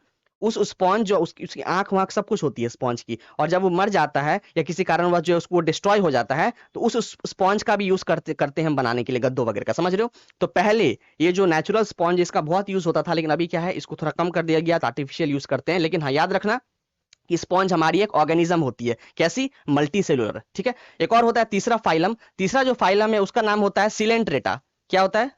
उस स्पॉन्ज जो उसकी आंख वाँख सब कुछ होती है स्पॉन्ज की, और जब वो मर जाता है या किसी कारणवश जो उसको डिस्ट्रॉय हो जाता है, तो उस स्पॉन्ज का भी यूज करते हैं हम बनाने के लिए गद्दों वगैरह का, समझ रहे हो? तो पहले ये जो नेचुरल स्पॉन्ज, इसका बहुत यूज होता था, लेकिन अभी क्या है, इसको थोड़ा कम कर दिया गया, आर्टिफिशियल यूज करते हैं। लेकिन हाँ, याद रखना कि स्पॉन्ज हमारी एक ऑर्गेनिज्म होती है, कैसी? मल्टी सेलुलर, ठीक है। एक और होता है तीसरा फाइलम। तीसरा जो फाइलम है उसका नाम होता है सिलेंट्रेटा। क्या होता है?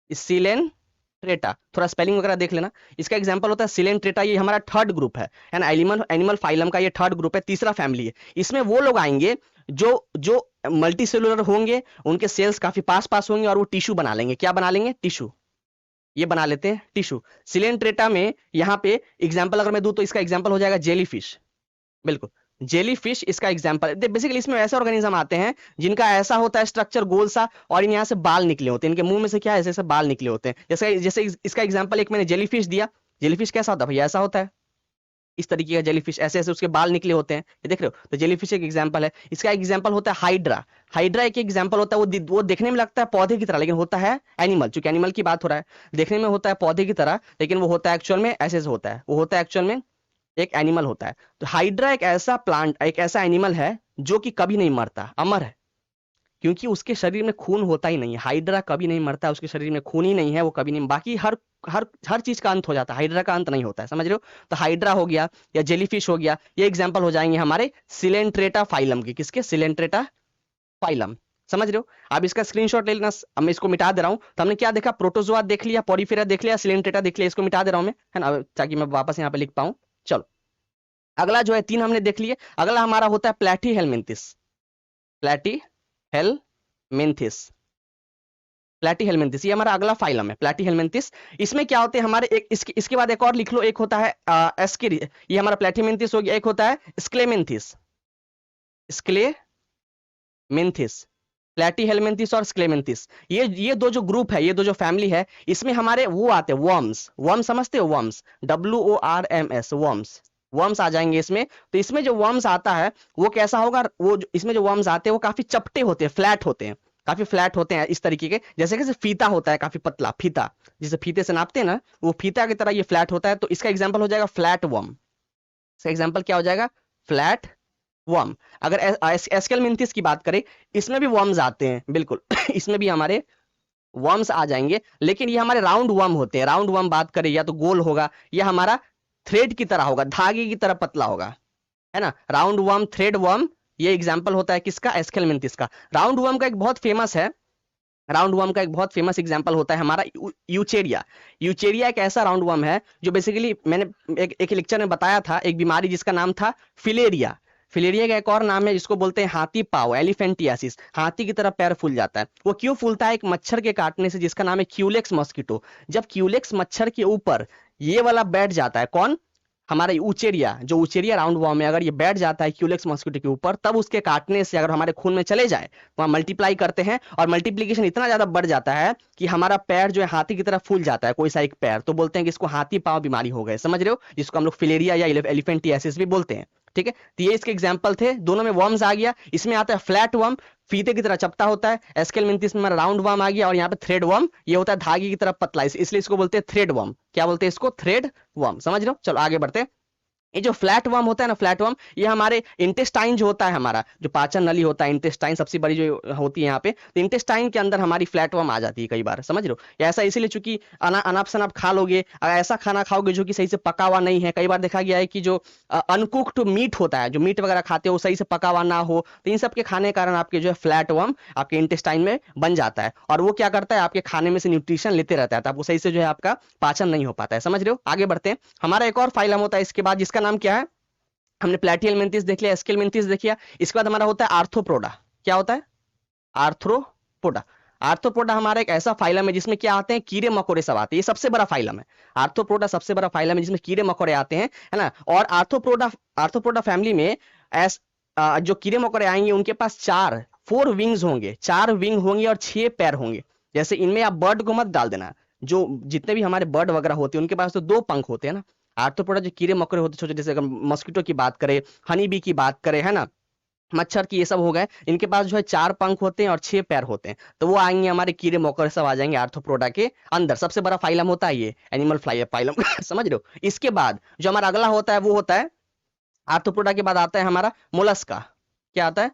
सिलेंट्रेटा। थोड़ा स्पेलिंग वगैरह देख लेना। इसका एग्जांपल होता है सिलेंट्रेटा। ये हमारा थर्ड ग्रुप है ना, एनिमल फाइलम का ये थर्ड ग्रुप है, तीसरा फैमिली है। इसमें वो लोग आएंगे जो जो मल्टी सेलुलर होंगे, उनके सेल्स काफी पास पास होंगे, और वो टिश्यू बना लेंगे। क्या बना लेंगे? टिश्यू। ये बना लेते हैं टिश्यू। सिलेंट्रेटा में यहाँ पे एग्जाम्पल अगर मैं दूं, तो इसका एग्जाम्पल हो जाएगा जेलीफिश। बिल्कुल, जेलीफिश इसका एग्जांपल। बेसिकली इसमें ऐसे ऑर्गेनिज्म आते हैं जिनका ऐसा होता है स्ट्रक्चर गोल सा, और इन यहाँ से बाल निकले होते हैं, इनके मुंह में से क्या है, ऐसे बाल निकले होते हैं। जैसे जैसे इसका एग्जांपल एक मैंने जेलीफिश दिया। जेलीफिश कैसा होता है भैया? ऐसा होता है, इस तरीके का जेलीफिश, ऐसे ऐसे उसके बाल निकले होते हैं, ये देख रहे हो। तो जेलीफिश एक एग्जांपल है। इसका एग्जांपल होता है हाइड्रा। हाइड्रा एक एग्जांपल होता है, वो देखने में लगता है पौधे की तरह, लेकिन होता है एनिमल, चूंकि एनिमल की बात हो रहा है। देखने में होता है पौधे की तरह, लेकिन वो होता है एक्चुअल में ऐसे होता है, वो होता है एक्चुअल में एक एनिमल होता है। तो हाइड्रा एक ऐसा प्लांट, एक ऐसा एनिमल है जो कि कभी नहीं मरता, अमर है, क्योंकि उसके शरीर में खून होता ही नहीं है। हाइड्रा कभी नहीं मरता, उसके शरीर में खून ही नहीं है, वो कभी नहीं, बाकी हर हर हर चीज का अंत हो जाता है, हाइड्रा का अंत नहीं होता है, समझ रहे हो। तो हाइड्रा हो गया या जेलीफिश हो गया, ये एग्जांपल हो जाएंगे हमारे सिलेंट्रेटा फाइलम के। किसके? सिलेंट्रेटा फाइलम, समझ रहे हो। अब इसका स्क्रीनशॉट ले लेना। अब मैं इसको मिटा दे रहा हूं। तो हमने क्या देखा? प्रोटोजोआ देख लिया, पॉरीफेरा देख लिया, सिलेंट्रेटा देख लिया। इसको मिटा दे रहा हूं मैं, है ना, ताकि मैं वापस यहाँ पे लिख पाऊं। चलो अगला जो है 3 हमने देख लिए। अगला हमारा होता है प्लेटी हेलमिंथिस। प्लेटी हेलमिंथिस, प्लेटी हेलमिंथिस, ये हमारा अगला फाइलम है, प्लेटी हेलमिंथिस। इसमें क्या होते हैं हमारे, एक इसके बाद एक और लिख लो, एक होता है एस्केरी, ये हमारा प्लेटीमेंथिस हो गया, एक होता है स्क्लेमेंथिस। स्क्लेमेंथिस, प्लेटी हेलमिंथिस और स्क्लेमेंथिस, ये दो जो ग्रुप है, ये दो जो फैमिली है, इसमें हमारे वो आते हैं वर्म्स। वर्म्स समझते हो? Worms, WORMS, worms. वर्म्स आ जाएंगे इसमें। तो इसमें जो वर्म्स आता है वो कैसा होगा? इसमें जो वर्म्स आते हैं वो काफी चपटे होते हैं, फ्लैट होते हैं, काफी फ्लैट होते हैं, इस तरीके के, जैसे कि फीता होता है, काफी पतला फीता, जिसे फीते से नापते हैं ना, वो फीता की तरह ये फ्लैट होता है। तो इसका एग्जाम्पल हो जाएगा फ्लैट वर्म। इसका एग्जाम्पल क्या हो जाएगा? Flat worm. अगर एस्केलमिंथिस की बात करें, इसमें भी वर्म्स आते हैं, बिल्कुल इसमें भी हमारे वर्म्स आ जाएंगे, लेकिन ये हमारे राउंड वर्म होते हैं। राउंड वर्म बात करें, या तो गोल होगा, या हमारा थ्रेड की तरह होगा, धागे की तरह पतला होगा, है ना। राउंड वर्म, थ्रेड वर्म, ये एग्जाम्पल होता है किसका? एस्केलमिंथिस का। राउंड वर्म का एक बहुत फेमस है, राउंड वर्म का एक बहुत फेमस एग्जांपल होता है हमारा यूचेरिया। यूचेरिया एक ऐसा राउंड वर्म है जो बेसिकली, मैंने एक लेक्चर में बताया था, एक बीमारी जिसका नाम था फिलेरिया। फिलेरिया का एक और नाम है जिसको बोलते हैं हाथी पाव, एलिफेंटियासिस। हाथी की तरह पैर फूल जाता है। वो क्यों फूलता है? एक मच्छर के काटने से, जिसका नाम है क्यूलेक्स मॉस्किटो। जब क्यूलेक्स मच्छर के ऊपर ये वाला बैठ जाता है, कौन? हमारा ऊचेरिया, जो ऊचेरिया राउंड वर्म है, अगर ये बैठ जाता है क्यूलेक्स मॉस्किटो के ऊपर, तब उसके काटने से अगर हमारे खून में चले जाए तो हम मल्टीप्लाई करते हैं, और मल्टीप्लीकेशन इतना ज्यादा बढ़ जाता है कि हमारा पैर जो है हाथी की तरह फूल जाता है, कोई सा एक पैर। तो बोलते हैं कि इसको हाथी पांव बीमारी हो गए, समझ रहे हो, जिसको हम लोग फिलेरिया या एलिफेंटियासिस भी बोलते हैं। ठीक है, तो ये इसके एग्जाम्पल थे। दोनों में वर्म्स आ गया। इसमें आता है फ्लैट वर्म, फीते की तरह चपटा होता है। एस्केलमिंथिस में हमारा राउंड वर्म आ गया, और यहाँ पे थ्रेड वर्म, ये होता है धागे की तरह पतला, इसलिए इसको बोलते हैं थ्रेड वर्म। क्या बोलते हैं इसको? थ्रेड वर्म, समझ रहे हो। चलो आगे बढ़ते हैं। ये जो फ्लैट वर्म होता है ना, फ्लैट वर्म, ये हमारे इंटेस्टाइन जो होता है, हमारा जो पाचन नली होता है, इंटेस्टाइन सबसे बड़ी जो होती है यहाँ पे, तो इंटेस्टाइन के अंदर हमारी फ्लैट वर्म आ जाती है कई बार, समझ रहे हो। या ऐसा इसीलिए चूंकि अनाप शनाप खा लोगे, अगर ऐसा खाना खाओगे जो कि सही से पका हुआ नहीं है, कई बार देखा गया है कि जो अनकुक्ड मीट होता है, जो मीट वगैरह खाते हो, सही से पका हुआ ना हो, तो इन सब के खाने के कारण आपके जो है फ्लैट वर्म आपके इंटेस्टाइन में बन जाता है, और वो क्या करता है? आपके खाने में से न्यूट्रिशन लेते रहता है, तो आपको सही से जो है आपका पाचन नहीं हो पाता है, समझ रहे हो। आगे बढ़ते हैं। हमारा एक और फाइलम होता है इसके बाद, जिसका नाम क्या है? हमने प्लेटिहेलमिंथिस देख लिया, एस्केलमिंथिस देख लिया। इसके बाद हमारा होता है आर्थ्रोपोडा। क्या होता है? आर्थ्रोपोडा। आर्थ्रोपोडा हमारा एक ऐसा फाइलम है जिसमें क्या आते हैं? कीड़े मकोड़े सब आते हैं। ये सबसे बड़ा फाइलम है, आर्थ्रोपोडा सबसे बड़ा फाइलम है जिसमें कीड़े मकोड़े आते हैं, है ना। और आर्थ्रोपोडा फैमिली में जो कीड़े मकोड़े आएंगे उनके पास 4 विंग्स होंगे, 4 विंग होंगे और 6 पैर होंगे। जैसे इनमें आप बर्ड को मत डाल देना, जो जितने भी हमारे बर्ड वगैरह होते हैं उनके पास तो 2 पंख होते हैं ना। आर्थ्रोपोडा जो कीड़े मकोड़े होते हैं छोटे, जैसे अगर मॉस्किटो की बात करें, हनी बी की बात करें, है ना, मच्छर की, ये सब हो गए, इनके पास जो है 4 पंख होते हैं और 6 पैर होते हैं। तो वो आएंगे हमारे कीड़े मकोड़े सब आ जाएंगे आर्थ्रोपोडा के अंदर। सबसे बड़ा फाइलम होता है ये एनिमल फाइलम समझ रहे हो। इसके बाद जो हमारा अगला होता है वो होता है, आर्थ्रोपोडा के बाद आता है हमारा मोलस्का। क्या आता है?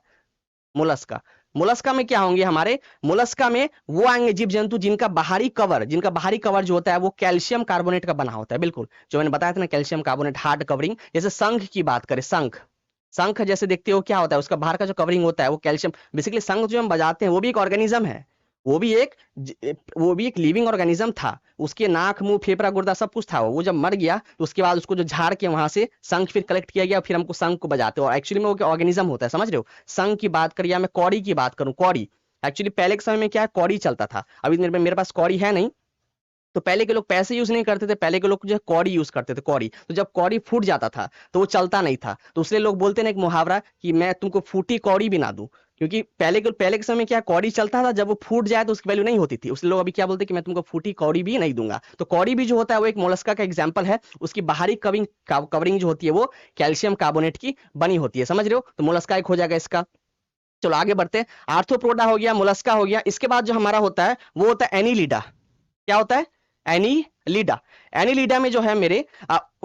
मोलस्का। मोलस्का में क्या होंगे हमारे? मोलस्का में वो आएंगे जीव जंतु जिनका बाहरी कवर जो होता है वो कैल्शियम कार्बोनेट का बना होता है। बिल्कुल, जो मैंने बताया था ना, कैल्शियम कार्बोनेट हार्ड कवरिंग। जैसे शंख की बात करें, शंख जैसे देखते हो क्या होता है, उसका बाहर का जो कवरिंग होता है वो कैल्शियम। बेसिकली शंख जो हम बजाते हैं वो भी एक ऑर्गेनिज्म है, वो भी एक लिविंग ऑर्गेनिज्म था। उसके नाक, मुंह, फेफड़ा, गुर्दा सब कुछ था। वो जब मर गया तो उसके बाद उसको जो झाड़ के वहां से शंख फिर कलेक्ट किया गया, फिर हमको शंख को बजाते हो, और एक्चुअली में वो ऑर्गेनिज्म होता है, समझ रहे हो। शंख की बात करिए, मैं कौड़ी की बात करूं, कौड़ी एक्चुअली पहले के समय में क्या है, कौड़ी चलता था। अभी मेरे पास कौड़ी है नहीं, तो पहले के लोग पैसे यूज नहीं करते थे, पहले के लोग जो है कौड़ी यूज करते थे, कौड़ी। तो जब कौड़ी फूट जाता था तो वो चलता नहीं था, तो उसलिए लोग बोलते ना एक मुहावरा कि मैं तुमको फूटी कौड़ी भी ना दूं। क्योंकि पहले के समय क्या कौड़ी चलता था, जब वो फूट जाए तो उसकी वैल्यू नहीं होती थी, उसलिए लोग अभी क्या बोलते हैं कि मैं तुमको फूटी कौड़ी भी नहीं दूंगा। तो कौड़ी भी जो होता है वो एक मोलस्का का एग्जाम्पल है, उसकी बाहरी कवरिंग जो होती है वो कैल्शियम कार्बोनेट की बनी होती है, समझ रहे हो। तो मोलस्का एक हो जाएगा इसका। चलो आगे बढ़ते हैं। आर्थ्रोपोडा हो गया, मोलस्का हो गया। इसके बाद जो हमारा होता है वो होता है एनीलिडा। क्या होता है? एनीलिडा। एनीलिडा में जो है मेरे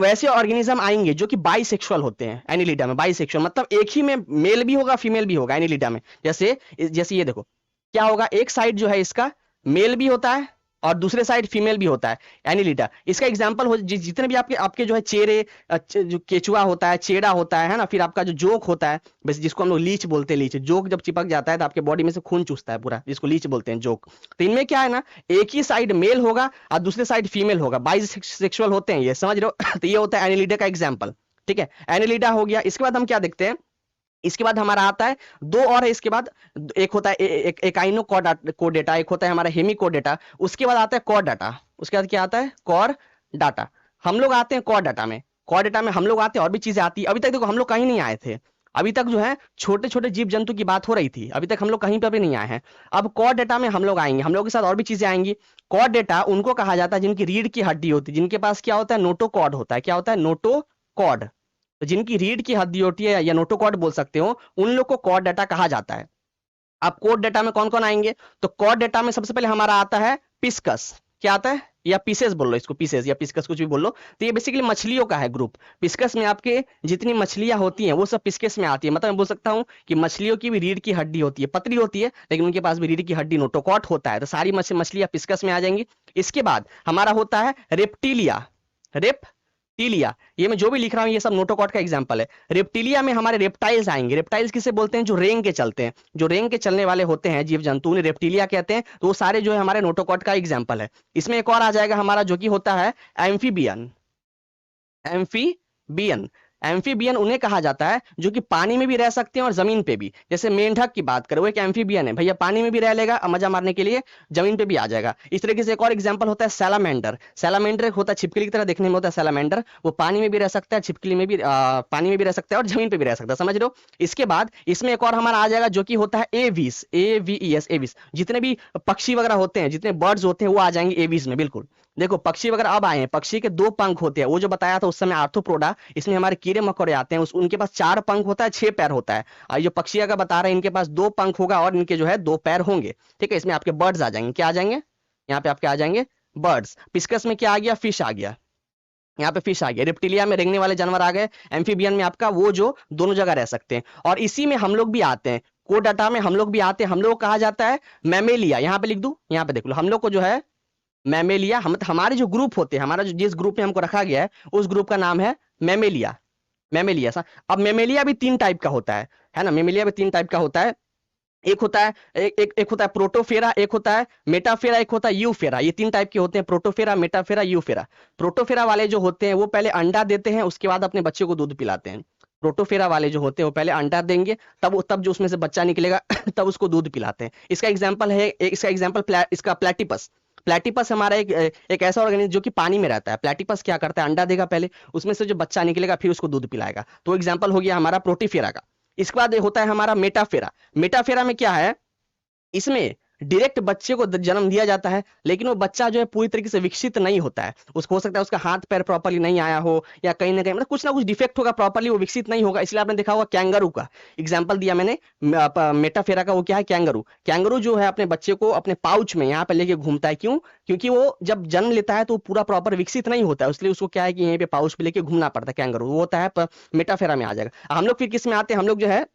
वैसे ऑर्गेनिज्म आएंगे जो कि बाइसेक्सुअल होते हैं। एनीलिडा में बाइसेक्सुअल मतलब एक ही में मेल भी होगा फीमेल भी होगा एनीलिडा में। जैसे जैसे ये देखो क्या होगा, एक साइड जो है इसका मेल भी होता है और दूसरे साइड फीमेल भी होता है एनीलिडा। इसका एग्जांपल हो जितने भी आपके आपके जो है चेहरे, जो केचुआ होता है, चेड़ा होता है ना, फिर आपका जो जोक होता है, बस जिसको हम लोग लीच बोलते हैं, लीच जोक जब चिपक जाता है तो आपके बॉडी में से खून चूसता है पूरा, जिसको लीच बोलते हैं जोक। तो इनमें क्या है ना, एक ही साइड मेल होगा और दूसरे साइड फीमेल होगा, बाइसेक्सुअल होते हैं ये, समझ रहे हो। तो ये होता है एनीलिडा का एग्जाम्पल। ठीक है, एनीलिडा हो गया। इसके बाद हम क्या देखते हैं, इसके बाद हमारा आता है दो और है इसके बाद। एक होता है एक आइनो कोड डाटा, एक होता है हमारा हेमी कोड डाटा। उसके बाद आता है कॉर डाटा। उसके बाद क्या आता है? Core data. हम लोग आते हैं कॉर डाटा में। कॉर डाटा में हम लोग आते हैं, और भी चीजें आती है। अभी तक देखो हम लोग कहीं नहीं आए थे, अभी तक जो है छोटे छोटे जीव जंतु की बात हो रही थी, अभी तक हम लोग कहीं पर भी नहीं आए हैं। अब कॉर डाटा में हम लोग आएंगे, हम लोग के साथ और भी चीजें आएंगी। कॉर डाटा उनको कहा जाता है जिनकी रीढ़ की हड्डी होती है, जिनके पास क्या होता है? नोटोकॉर्ड होता है। क्या होता है? नोटोकॉर्ड। तो जिनकी रीढ़ की हड्डी होती है या नोटोकॉर्ड बोल सकते हो, उन लोग को कॉर्ड डाटा कहा जाता है। अब कोड डाटा में कौन कौन आएंगे? तो कोड डाटा में सबसे पहले हमारा आता है पिस्कस। क्या आता है? या पीसेस बोल लो इसको, पीसेस या पिस्कस कुछ भी बोल लो। तो ये बेसिकली मछलियों का है ग्रुप। पिस्कस में आपके जितनी मछलियां होती हैं वो सब पिस्कस में आती है। मतलब मैं बोल सकता हूं कि मछलियों की भी रीढ़ की हड्डी होती है, पतली होती है लेकिन उनके पास भी रीढ़ की हड्डी नोटोकॉट होता है। तो सारी मछलियां पिस्कस में आ जाएंगी। इसके बाद हमारा होता है रेप्टिलिया। रेप्टिलिया, ये मैं जो भी लिख रहा हूं ये सब नोटोकॉट का एग्जांपल है। रेप्टिलिया में हमारे रेप्टाइल्स आएंगे। रेप्टाइल्स किसे बोलते हैं? जो रेंग के चलते हैं, जो रेंग के चलने वाले होते हैं जीव जंतु, उन्हें रेप्टिलिया कहते हैं। तो वो सारे जो है हमारे नोटोकॉट का एग्जांपल है। इसमें एक और आ जाएगा हमारा जो कि होता है एम्फीबियन। एम्फीबियन, एम्फीबियन उन्हें कहा जाता है जो कि पानी में भी रह सकते हैं और जमीन पे भी। जैसे मेंढक की बात करें, वो एक एम्फीबियन है भैया, पानी में भी रह लेगा और मजा मारने के लिए जमीन पे भी आ जाएगा। इस तरीके से एक और एग्जांपल होता है सैलामेंडर। सैलामेंडर होता है छिपकली की तरह दिखने में होता है सैलामेंडर, वो पानी में भी रह सकता है, छिपकली में भी पानी में भी रह सकता है और जमीन पे भी रह सकता है, समझ रहे हो। इसके बाद इसमें एक और हमारा आ जाएगा जो कि होता है एविस। ABS, Aves. जितने भी पक्षी वगैरह होते हैं, जितने बर्ड्स होते हैं वो आ जाएंगे एविस में। बिल्कुल देखो पक्षी वगैरह अब आए हैं, पक्षी के दो पंख होते हैं, वो जो बताया था उस समय आर्थ्रोपोडा। इसमें हमारे कीड़े मकोड़े आते हैं, उनके पास 4 पंख होता है, 6 पैर होता है। और जो पक्षी का बता रहे हैं इनके पास 2 पंख होगा और इनके जो है 2 पैर होंगे। ठीक है, इसमें आपके बर्ड्स आ जाएंगे। क्या आ जाएंगे? यहाँ पे आपके आ जाएंगे बर्ड्स। पिस्कस में क्या आ गया? फिश आ गया। यहाँ पे फिश आ गया। रेप्टिलिया में रेंगने वाले जानवर आ गए। एम्फीबियन में आपका वो जो दोनों जगह रह सकते हैं। और इसी में हम लोग भी आते हैं, कोडाटा में हम लोग भी आते हैं। हम लोग कहा जाता है मैमेलिया। यहाँ पे लिख दूं, यहाँ पे देख लो, हम लोग को जो है मैमेलिया, हमारे जो ग्रुप होते हैं, हमारा जो जिस ग्रुप में हमको रखा गया है उस ग्रुप का नाम है मैमेलिया। मैमेलिया सा। अब मैमेलिया भी 3 टाइप का होता है ना। मैमेलिया भी 3 टाइप का होता है। एक होता है एक होता है प्रोटोफेरा, एक होता है मेटाफेरा, एक होता है यूफेरा। ये 3 टाइप के होते हैं, प्रोटोफेरा, मेटाफेरा, यूफेरा। प्रोटोफेरा वाले जो होते हैं वो पहले अंडा देते हैं, उसके बाद अपने बच्चे को दूध पिलाते हैं। प्रोटोफेरा वाले जो होते हैं वो पहले अंडा देंगे, तब जो उसमें से बच्चा निकलेगा तब उसको दूध पिलाते हैं। इसका एग्जाम्पल है, इसका एग्जाम्पल इसका प्लेटिपस। प्लेटिपस हमारा एक ऐसा ऑर्गेनिज्म जो कि पानी में रहता है। प्लेटिपस क्या करता है? अंडा देगा पहले, उसमें से जो बच्चा निकलेगा फिर उसको दूध पिलाएगा। तो एग्जाम्पल हो गया हमारा प्रोटीफेरा का। इसके बाद होता है हमारा मेटाफेरा। मेटाफेरा में क्या है? इसमें डायरेक्ट बच्चे को जन्म दिया जाता है, लेकिन वो बच्चा जो है पूरी तरीके से विकसित नहीं होता है। उसको हो सकता है उसका हाथ पैर प्रॉपर्ली नहीं आया हो, या कहीं ना कहीं मतलब कुछ ना कुछ डिफेक्ट होगा, प्रॉपर्ली वो विकसित नहीं होगा। इसलिए आपने देखा होगा कैंगरू का एग्जांपल दिया मैंने, मेटाफेरा का। वो क्या है? कैंगरू। कैंगरू जो है अपने बच्चे को अपने पाउच में यहाँ पे लेके घूमता है। क्यों? क्योंकि वो जब जन्म लेता है तो पूरा प्रॉपर विकसित नहीं होता है, इसलिए उसको क्या है कि यहीं पे पाउच पे लेके घूमना पड़ता है। कैंगरू वो होता है मेटाफेरा में आ जाएगा। हम लोग फिर किस में आते हैं? हम लोग जो है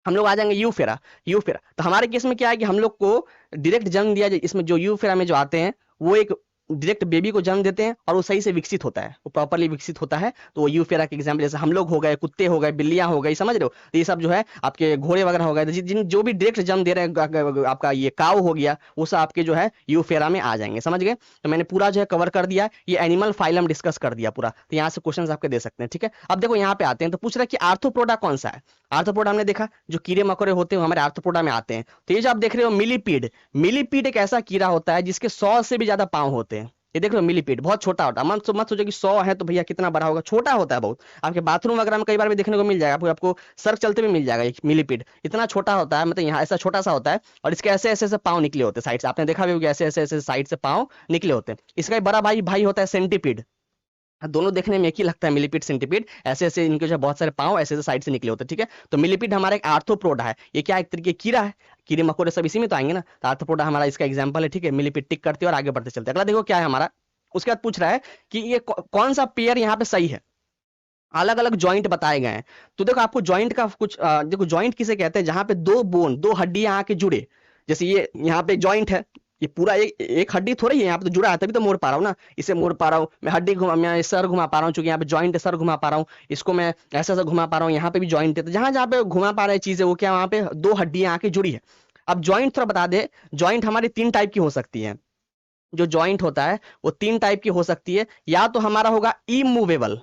हम लोग आ जाएंगे यूफेरा। यूफेरा तो हमारे केस में क्या है कि हम लोग को डायरेक्ट जन्म दिया जाए। इसमें जो यूफेरा में जो आते हैं वो एक डायरेक्ट बेबी को जन्म देते हैं और वो सही से विकसित होता है, वो प्रॉपर्ली विकसित होता है। तो वो यूफेरा के एग्जाम्पल जैसे हम लोग हो गए, कुत्ते हो गए, बिल्लियां हो गई, समझ रहे हो। तो ये सब जो है आपके घोड़े वगैरह हो गए, जिन जो भी डायरेक्ट जन्म दे रहे हैं, आपका ये काऊ हो गया, वो सब आपके जो है यूफेरा में आ जाएंगे, समझ गए। तो मैंने पूरा जो है कवर कर दिया, ये एनिमल फाइलम डिस्कस कर दिया पूरा। तो यहाँ से क्वेश्चन आपके दे सकते हैं। ठीक है, अब देखो यहाँ पे आते हैं तो पूछ रहा है कि आर्थ्रोपोडा कौन सा है। आर्थ्रोपोडा हमने देखा जो कीड़े मकोड़े होते हैं हमारे आर्थ्रोपोडा में आते हैं। तो ये जो आप देख रहे हो मिलीपीड, मिलीपीड एक ऐसा कीड़ा होता है जिसके 100 से भी ज्यादा पांव होते हैं। ये देख लो मिलीपीड बहुत छोटा होता है, मत सोचो कि 100 है तो भैया कितना बड़ा होगा, छोटा होता है बहुत। आपके बाथरूम वगैरह में कई बार भी देखने को मिल जाएगा, आपको सड़क चलते हुए मिल जाएगा एक मिलीपीड, इतना छोटा होता है, मतलब यहाँ ऐसा छोटा सा होता है, और इसके ऐसे ऐसे पाँव निकले होते हैं साइड से, आपने देखा भी होगा ऐसे ऐसे ऐसे साइड से पाँव निकले होते हैं। इसका एक बड़ा भाई भाई होता है सेंटीपीड, दोनों देखने में एक ही लगता है, मिलीपीड सेंटीपीड, ऐसे ऐसे इनके जो बहुत सारे पाँव ऐसे ऐसे साइड से निकले होते हैं, ठीक है। तो मिलीपीड हमारा एक आर्थ्रोपोडा है, ये क्या एक तरीके कीड़ा है, कीड़े मकोड़े सब इसी में तो आएंगे ना, तो आर्थ्रोपोडा हमारा इसका एग्जाम्पल है, ठीक है। मिलीपीड टिक करते हैं और आगे बढ़ते चलते हैं। अगला देखो क्या है हमारा, उसके बाद पूछ रहा है कि ये कौन सा पेयर यहाँ पे सही है, अलग अलग जॉइंट बताए गए हैं। तो देखो आपको जॉइंट का कुछ देखो जॉइंट किसे कहते हैं, जहां पे दो बोन, दो हड्डियां आके जुड़े, जैसे ये यहाँ पे जॉइंट है, ये पूरा एक हड्डी थोड़ी है, यहाँ पे तो जुड़ा है तभी तो मोड़ पा रहा हूँ ना, इसे मोड़ पा रहा हूँ मैं, हड्डी घुमा, मैं सर घुमा पा रहा हूँ, चूंकि यहाँ पे जॉइंट है, सर घुमा पा रहा हूँ, इसको मैं ऐसा ऐसा घुमा पा रहा हूँ, यहाँ पे भी जॉइंट है, तो जहां जहां पे घुमा पा रहे चीजें वो क्या, वहां पे दो हड्डियां आके जुड़ी है। अब जॉइंट थोड़ा बता दे, जॉइंट हमारी 3 टाइप की हो सकती है, जो जॉइंट होता है वो 3 टाइप की हो सकती है, या तो हमारा होगा इमूवेबल,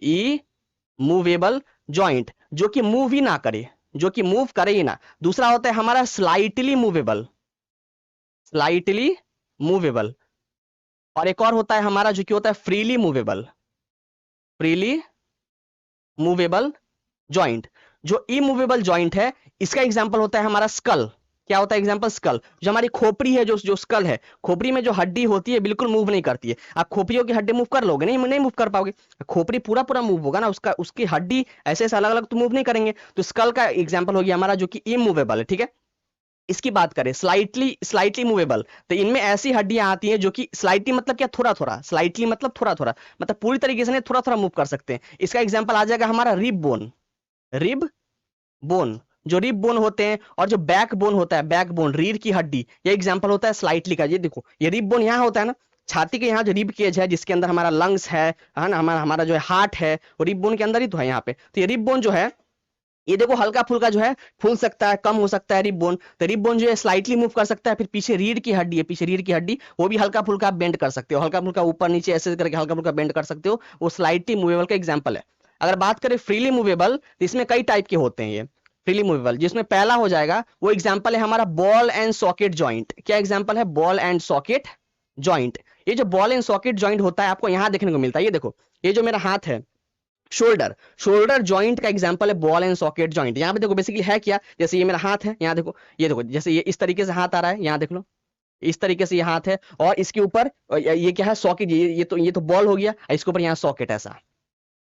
ई मूवेबल जॉइंट, जो कि मूव ही ना करे, जो कि मूव करे ही ना। दूसरा होता है हमारा स्लाइटली मूवेबल, स्लाइटली मूवेबल, और एक और होता है हमारा जो कि होता है freely movable, freely movable joint. जो इमूवेबल जॉइंट है इसका एग्जांपल होता है हमारा स्कल, क्या होता है एग्जांपल, स्कल। जो हमारी खोपड़ी है, जो स्कल है, खोपड़ी में जो हड्डी होती है बिल्कुल मूव नहीं करती है, आप खोपड़ियों की हड्डी मूव कर लोगे, नहीं नहीं मूव कर पाओगे, खोपड़ी पूरा पूरा मूव होगा ना, उसका उसकी हड्डी ऐसे ऐसे अलग अलग तो मूव नहीं करेंगे, तो स्कल का एग्जांपल हो गया हमारा जो कि इमूवेबल है, ठीक है। इसकी बात करें स्लाइटली, स्लाइटली मूवेबल, तो इनमें ऐसी हड्डियां आती हैं जो कि स्लाइटली मतलब क्या, थोड़ा थोड़ा, स्लाइटली मतलब थोड़ा थोड़ा, मतलब पूरी तरीके से नहीं, थोड़ा थोड़ा मूव कर सकते हैं। इसका एग्जांपल आ जाएगा हमारा रिब बोन, रिब बोन, जो रिब बोन होते हैं, और जो बैक बोन होता है, बैक बोन रीढ़ की हड्डी, ये एग्जांपल होता है स्लाइटली का। ये देखो ये रिब बोन यहाँ होता है ना, छाती के यहाँ जो रिब केज है, जिसके अंदर हमारा लंग्स है ना, हमारा हमारा जो है हार्ट है, वो रिब बोन के अंदर ही तो है यहाँ पे। तो ये रिब बोन जो है, ये देखो हल्का फुल्का जो है फूल सकता है, कम हो सकता है रिब बोन, तो रिब बोन जो है स्लाइटली मूव कर सकता है। फिर पीछे रीढ़ की हड्डी है, पीछे रीढ़ की हड्डी, वो भी हल्का फुल्का आप बेंड कर सकते हो, हल्का फुल्का ऊपर नीचे ऐसे करके हल्का फुल्का बेंड कर सकते हो, वो स्लाइटली मूवेबल का एग्जाम्पल है। अगर बात करें फ्रीली मूवेबल, तो इसमें कई टाइप के होते हैं ये फ्रीली मूवेबल, जिसमें पहला हो जाएगा वो एग्जाम्पल है हमारा बॉल एंड सॉकेट जॉइंट। क्या एग्जाम्पल है, बॉल एंड सॉकेट जॉइंट। ये जो बॉल एंड सॉकेट जॉइंट होता है आपको यहाँ देखने को मिलता है, ये देखो ये जो मेरा हाथ है, शोल्डर, शोल्डर जॉइंट का एग्जांपल है बॉल एंड सॉकेट जॉइंट। यहाँ पे देखो बेसिकली है क्या, जैसे ये मेरा हाथ है, यहाँ देखो, ये देखो जैसे ये इस तरीके से हाथ आ रहा है, यहाँ देख लो इस तरीके से ये हाथ है, और इसके ऊपर ये क्या है, सॉकेट, ये तो बॉल हो गया, इसके ऊपर यहाँ सॉकेट ऐसा,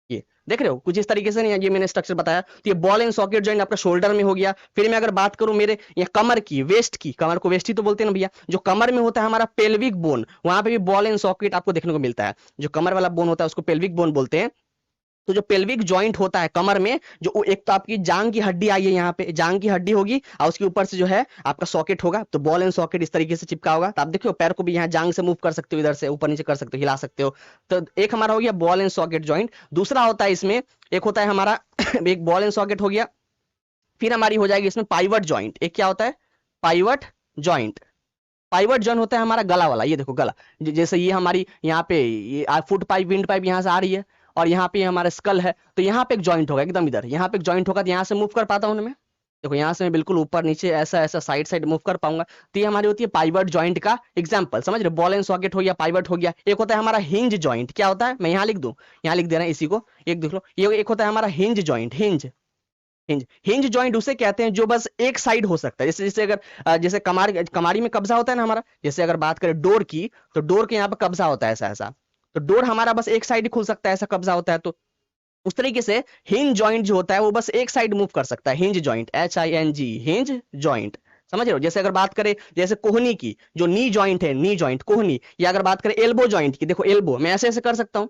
ये देख रहे हो कुछ इस तरीके से नहीं, ये मैंने स्ट्रक्चर बताया। तो ये बॉल एंड सॉकेट जॉइंट आपका शोल्डर में हो गया। फिर मैं अगर बात करूं मेरे ये कमर की, वेस्ट की, कमर को वेस्ट ही तो बोलते हैं ना भैया, जो कमर में होता है हमारा पेल्विक बोन, वहां पे भी बॉल एंड सॉकेट आपको देखने को मिलता है। जो कमर वाला बोन होता है उसको पेल्विक बोन बोलते हैं। तो जो पेल्विक जॉइंट होता है कमर में, जो एक तो आपकी जांग की हड्डी आई है, यहाँ पे जांग की हड्डी होगी, और उसके ऊपर से जो है आपका सॉकेट होगा, तो बॉल एंड सॉकेट इस तरीके से चिपका होगा। तो आप देखो पैर को भी यहाँ जांग से मूव कर सकते हो, इधर से ऊपर नीचे कर सकते हो, हिला सकते हो। तो एक हमारा हो गया बॉल एंड सॉकेट जॉइंट। दूसरा होता है इसमें, एक होता है हमारा एक बॉल एंड सॉकेट हो गया, फिर हमारी हो जाएगी इसमें पाइवट जॉइंट। एक क्या होता है, पाइवट जॉइंट। पाइवट जॉइंट होता है हमारा गला वाला, ये देखो गला, जैसे ये हमारी यहाँ पे ये फुट पाइप, विंड पाइप यहाँ से आ रही है, और यहाँ पे हमारा स्कल है, तो यहाँ पे एक जॉइंट होगा एकदम इधर, यहाँ पे एक जॉइंट होगा, तो यहाँ से मूव कर पाता हूँ ना मैं, देखो यहाँ से मैं बिल्कुल ऊपर नीचे ऐसा ऐसा साइड साइड मूव कर पाऊंगा। तो ये हमारी होती है पाइवट जॉइंट का एग्जांपल, समझ रहे, बॉल एंड सॉकेट हो गया, पाइवट हो गया। एक होता है हमारा हिंज जॉइंट, क्या होता है, मैं यहाँ लिख दूं, यहाँ लिख दे रहे हैं इसी को, एक देख लो, ये एक होता है हमारा hinge joint, hinge, hinge, hinge joint उसे कहते हैं जो बस एक साइड हो सकता है। जैसे जैसे अगर जैसे कमारी में कब्जा होता है ना हमारा, जैसे अगर बात करें डोर की, तो डोर के यहाँ पे कब्जा होता है ऐसा ऐसा, तो डोर हमारा बस एक साइड ही खुल सकता है, ऐसा कब्जा होता है। तो उस तरीके से हिंज जॉइंट जो होता है वो बस एक साइड मूव कर सकता है, hinge joint, HING, hinge joint, समझ रहे हो। जैसे अगर बात करें जैसे कोहनी की, जो नी जॉइंट है, नी जॉइंट कोहनी, या अगर बात करें एल्बो जॉइंट की, देखो एल्बो मैं ऐसे ऐसे कर सकता हूँ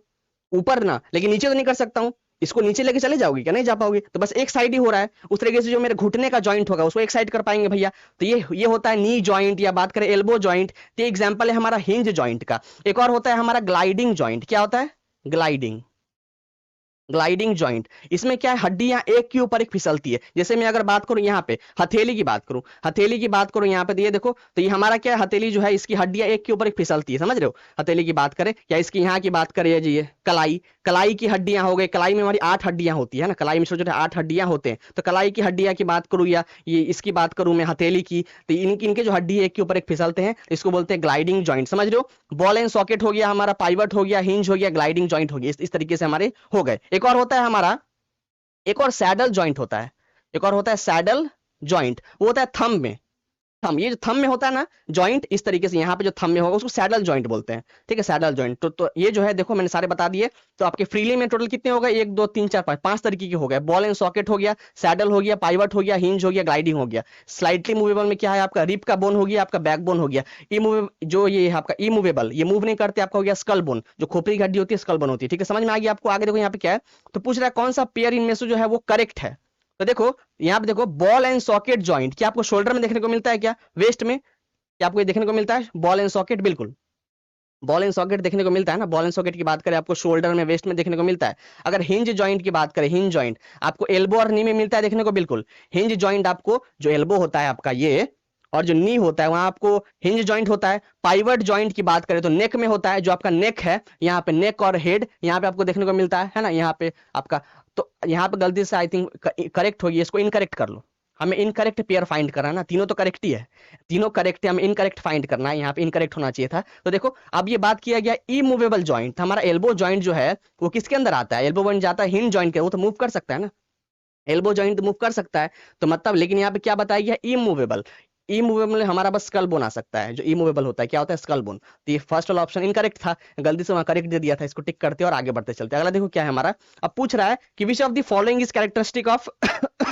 ऊपर ना, लेकिन नीचे तो नहीं कर सकता हूँ। इसको नीचे लेके चले जाओगे क्या, नहीं जा पाओगे, तो बस एक साइड ही हो रहा है। उस तरीके से जो मेरे घुटने का जॉइंट होगा उसको एक साइड कर पाएंगे भैया, तो ये होता है नी जॉइंट। या बात करें एल्बो जॉइंट, तो एग्जांपल है हमारा हिंज जॉइंट का। एक और होता है हमारा ग्लाइडिंग जॉइंट, क्या होता है, ग्लाइडिंग, ग्लाइडिंग जॉइंट, इसमें क्या है, हड्डियां एक के ऊपर एक फिसलती है। जैसे मैं अगर बात करूं यहाँ पे हथेली की बात करूं, हथेली की बात करूं यहाँ पे, तो ये देखो, तो ये हमारा क्या है, हथेली जो है इसकी हड्डियां एक के ऊपर एक फिसलती है, समझ रहे हो। हथेली की बात करें या इसकी यहाँ की बात करें जी, ये कलाई, कलाई की हड्डियां हो गई, कलाई में हमारी 8 हड्डियां होती है ना, कलाई में छोटे छोटे 8 हड्डियां होते हैं, तो कलाई की हड्डियां की बात करूं या ये इसकी बात करूं मैं हथेली की, तो इनके जो हड्डी एक के ऊपर एक फिसलते हैं, इसको बोलते हैं ग्लाइडिंग जॉइंट, समझ रहे हो। बॉल एंड सॉकेट हो गया हमारा, पाइवट हो गया, हिंज हो गया, ग्लाइडिंग जॉइंट हो गया, इस तरीके से हमारे हो गए। एक और होता है हमारा, एक और सैडल जॉइंट होता है, एक और होता है सैडल जॉइंट, वो होता है थंब में। थंब, ये जो थंब में होता है ना जॉइंट, इस तरीके से यहाँ पे जो थंब में होगा उसको सैडल जॉइंट बोलते हैं, ठीक है, सैडल जॉइंट। तो ये जो है देखो मैंने सारे बता दिए। तो आपके फ्रीली में टोटल कितने हो गए, 1 2 3 4 5, 5 तरीके के हो गए। बॉल एंड सॉकेट हो गया, सैडल हो गया, पाइवट हो गया, हिंज हो गया, ग्लाइडिंग हो गया। स्लाइटली मूवेबल में क्या है, आपका रिप का बोन हो गया, आपका बैक बोन हो गया। जो ये आपका इमूवेबल, ये मूव नहीं करते, आपका हो गया स्कल बोन, जो खोपड़ी की हड्डी होती है स्कल बोन होती है, ठीक है, समझ में आ गया आपको। आगे देखो यहाँ पे क्या है, तो पूछ रहा है कौन सा पेयर इनमें से जो है वो करेक्ट है। तो देखो यहाँ पे देखो, बॉल एंड सॉकेट जॉइंट क्या आपको शोल्डर में देखने को मिलता है, क्या वेस्ट में, क्या आपको ये देखने को मिलता है बॉल एंड सॉकेट, बिल्कुल बॉल एंड सॉकेट देखने को मिलता है ना। बॉल एंड सॉकेट की बात करें आपको शोल्डर में, वेस्ट में देखने को मिलता है। अगर हिंज जॉइंट की बात करें, हिंज जॉइंट आपको एल्बो और नी में मिलता है देखने को, बिल्कुल। हिंज जॉइंट आपको जो एल्बो होता है आपका ये, और जो नी होता है वहां आपको हिंज जॉइंट होता है। पाइवट जॉइंट की बात करें तो नेक में होता है, जो आपका नेक है यहाँ पे, नेक और हेड यहाँ पे आपको देखने को मिलता है ना, यहाँ पे आपका। तो यहाँ पे गलती से आई थिंक करेक्ट होगी, इसको इनकरेक्ट कर लो। हमें इनकरेक्ट पेयर फाइंड करना है ना, तीनों तो करेक्ट ही है, तीनों करेक्ट है, हमें इनकरेक्ट फाइंड करना है, यहाँ पे इनकरेक्ट होना चाहिए था। तो देखो अब ये बात किया गया इमूवेबल जॉइंट, हमारा एल्बो जॉइंट जो है वो किसके अंदर आता है, एल्बो बन जाता है हिंज जॉइंट के, वो तो मूव कर सकता है ना, एल्बो जॉइंट मूव कर सकता है। तो मतलब लेकिन यहाँ पे क्या बताया गया, इमूवेबल। इमूवेबल में हमारा बस स्कल बोन आ सकता है, जो इमूवेबल होता है क्या होता है, स्कल बोन। तो ये फर्स्ट वाला ऑप्शन इनकरेक्ट था, गलती से वहां करेक्ट दे दिया था, इसको टिक करते और आगे बढ़ते चलते। अगला देखो क्या है हमारा, अब पूछ रहा है कि विच of the following is characteristic of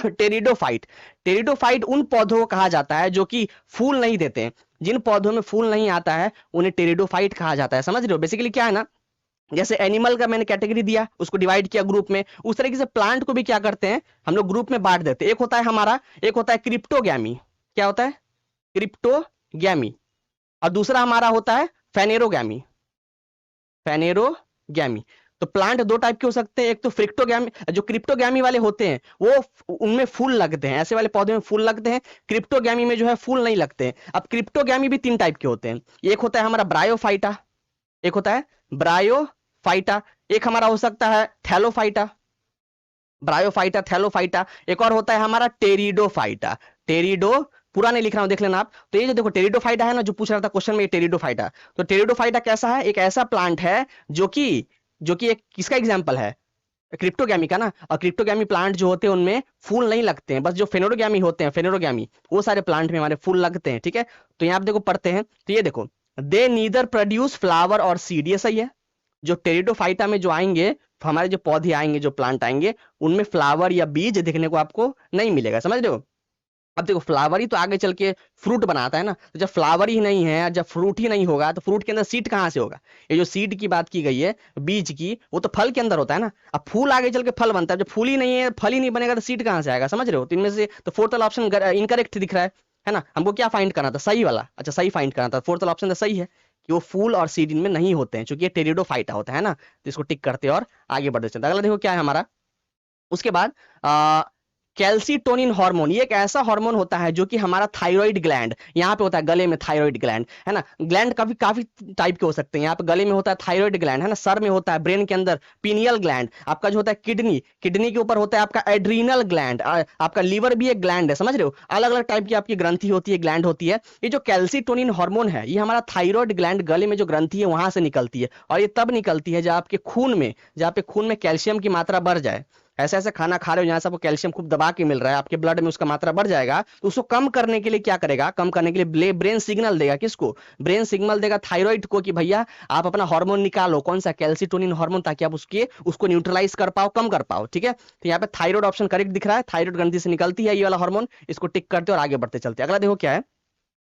pteridophyte. Pteridophyte उन पौधों को कहा जाता है जो कि फूल नहीं देते हैं, जिन पौधों में फूल नहीं आता है उन्हें टेरिडोफाइट कहा जाता है, समझ रहे हो। बेसिकली क्या है ना, जैसे एनिमल का मैंने कैटेगरी दिया, उसको डिवाइड किया ग्रुप में, उस तरीके से प्लांट को भी क्या करते हैं हम लोग, ग्रुप में बांट देते हैं। एक होता है हमारा, एक होता है क्रिप्टोगैमी, क्या होता है, क्रिप्टोगैमी, और दूसरा हमारा होता है फेनेरोगैमी, फेनेरोगैमी। तो प्लांट दो टाइप के हो सकते हैं, एक तो फ्रिक्टोगैमी, जो क्रिप्टोगैमी वाले होते हैं वो उनमें फूल लगते हैं, ऐसे वाले पौधे में फूल लगते हैं। क्रिप्टोगैमी में जो है फूल नहीं लगते हैं। अब क्रिप्टोगैमी भी 3 टाइप के होते हैं, एक होता है हमारा ब्रायोफाइटा, एक होता है ब्रायोफाइटा, एक हमारा हो सकता है थैलोफाइटा, ब्रायोफाइटा, थैलोफाइटा, एक और होता है हमारा टेरिडोफाइटा। टेरिडो पूरा नहीं लिख रहा हूं, देख लेना आप। तो ये जो देखो टेरिडोफाइटा है ना, जो पूछ रहा था क्वेश्चन में, ये टेरिडोफाइटा। तो टेरिडोफाइटा कैसा है, एक ऐसा प्लांट है जो कि एक किसका एग्जांपल है, क्रिप्टोगैमी का ना। और क्रिप्टोगैमी प्लांट जो होते हैं उनमें फूल नहीं लगते हैं, बस जो फेनोरोगैमी होते हैं, फेनोरोगैमी, वो सारे प्लांट में हमारे फूल लगते हैं, ठीक है। तो यहाँ आप देखो पढ़ते हैं, तो ये देखो, दे नीदर प्रोड्यूस फ्लावर और सीड, ये सही है। जो टेरिडोफाइटा में जो आएंगे, हमारे जो पौधे आएंगे, जो प्लांट आएंगे, उनमें फ्लावर या बीज देखने को आपको नहीं मिलेगा, समझ रहे हो। अब देखो फ्लावर ही तो आगे चल के फ्रूट बनाता है ना, तो जब फ्लावर ही नहीं है, जब फ्रूट ही नहीं होगा, तो फ्रूट के अंदर सीड कहाँ से होगा। ये जो सीड की बात की गई है, बीज की, वो तो फल के अंदर होता है ना। अब फूल आगे चल के फल बनता है, जब फूल ही नहीं है, फल ही नहीं बनेगा, तो सीड कहाँ से आएगा, समझ रहे हो। तो इनमें से तो फोर्थ वाला ऑप्शन इनकरेक्ट दिख रहा है ना। हमको क्या फाइंड करना था, सही वाला, अच्छा सही फाइंड करना था, फोर्थ वाला ऑप्शन तो सही है कि वो फूल और सीड इनमें नहीं होते हैं, क्योंकि ये टेरिडोफाइटा होता है ना। तो इसको टिक करते और आगे बढ़ते चलते। अगला देखो क्या है हमारा, उसके बाद कैल्सीटोनिन हार्मोन, ये एक ऐसा हार्मोन होता है जो कि हमारा थायराइड ग्लैंड, यहाँ पे होता है गले में, थायराइड ग्लैंड है ना। ग्लैंड काफी काफी टाइप के हो सकते हैं, यहाँ पे गले में होता है थायराइड ग्लैंड है ना, सर में होता है, ब्रेन के अंदर पीनियल ग्लैंड, आपका जो होता है किडनी, किडनी के ऊपर होता है आपका एड्रीनल ग्लैंड, आपका लीवर भी एक ग्लैंड है, समझ रहे हो। अलग अलग टाइप की आपकी ग्रंथि होती है, ग्लैंड होती है। ये जो कैल्सीटोनिन हार्मोन है, ये हमारा थायराइड ग्लैंड गले में जो ग्रंथि है वहां से निकलती है, और ये तब निकलती है जब आपके खून में, जहाँ पे खून में कैल्शियम की मात्रा बढ़ जाए। ऐसा ऐसा खाना खा रहे हो जहां से आपको कैल्शियम खूब दबा के मिल रहा है, आपके ब्लड में उसका मात्रा बढ़ जाएगा, तो उसको कम करने के लिए क्या करेगा, कम करने के लिए ब्रेन सिग्नल देगा, किसको, ब्रेन सिग्नल देगा थायराइड को, कि भैया आप अपना हार्मोन निकालो, कौन सा, कैल्सीटोनिन हार्मोन, ताकि आप उसको न्यूट्रलाइज कर पाओ, कम कर पाओ, ठीक है। तो यहाँ पे थायराइड ऑप्शन करेक्ट दिख रहा है, थायराइड ग्रंथि से निकलती है ये वाला हार्मोन, इसको टिक करते और आगे बढ़ते चलते। अगला देखो क्या है,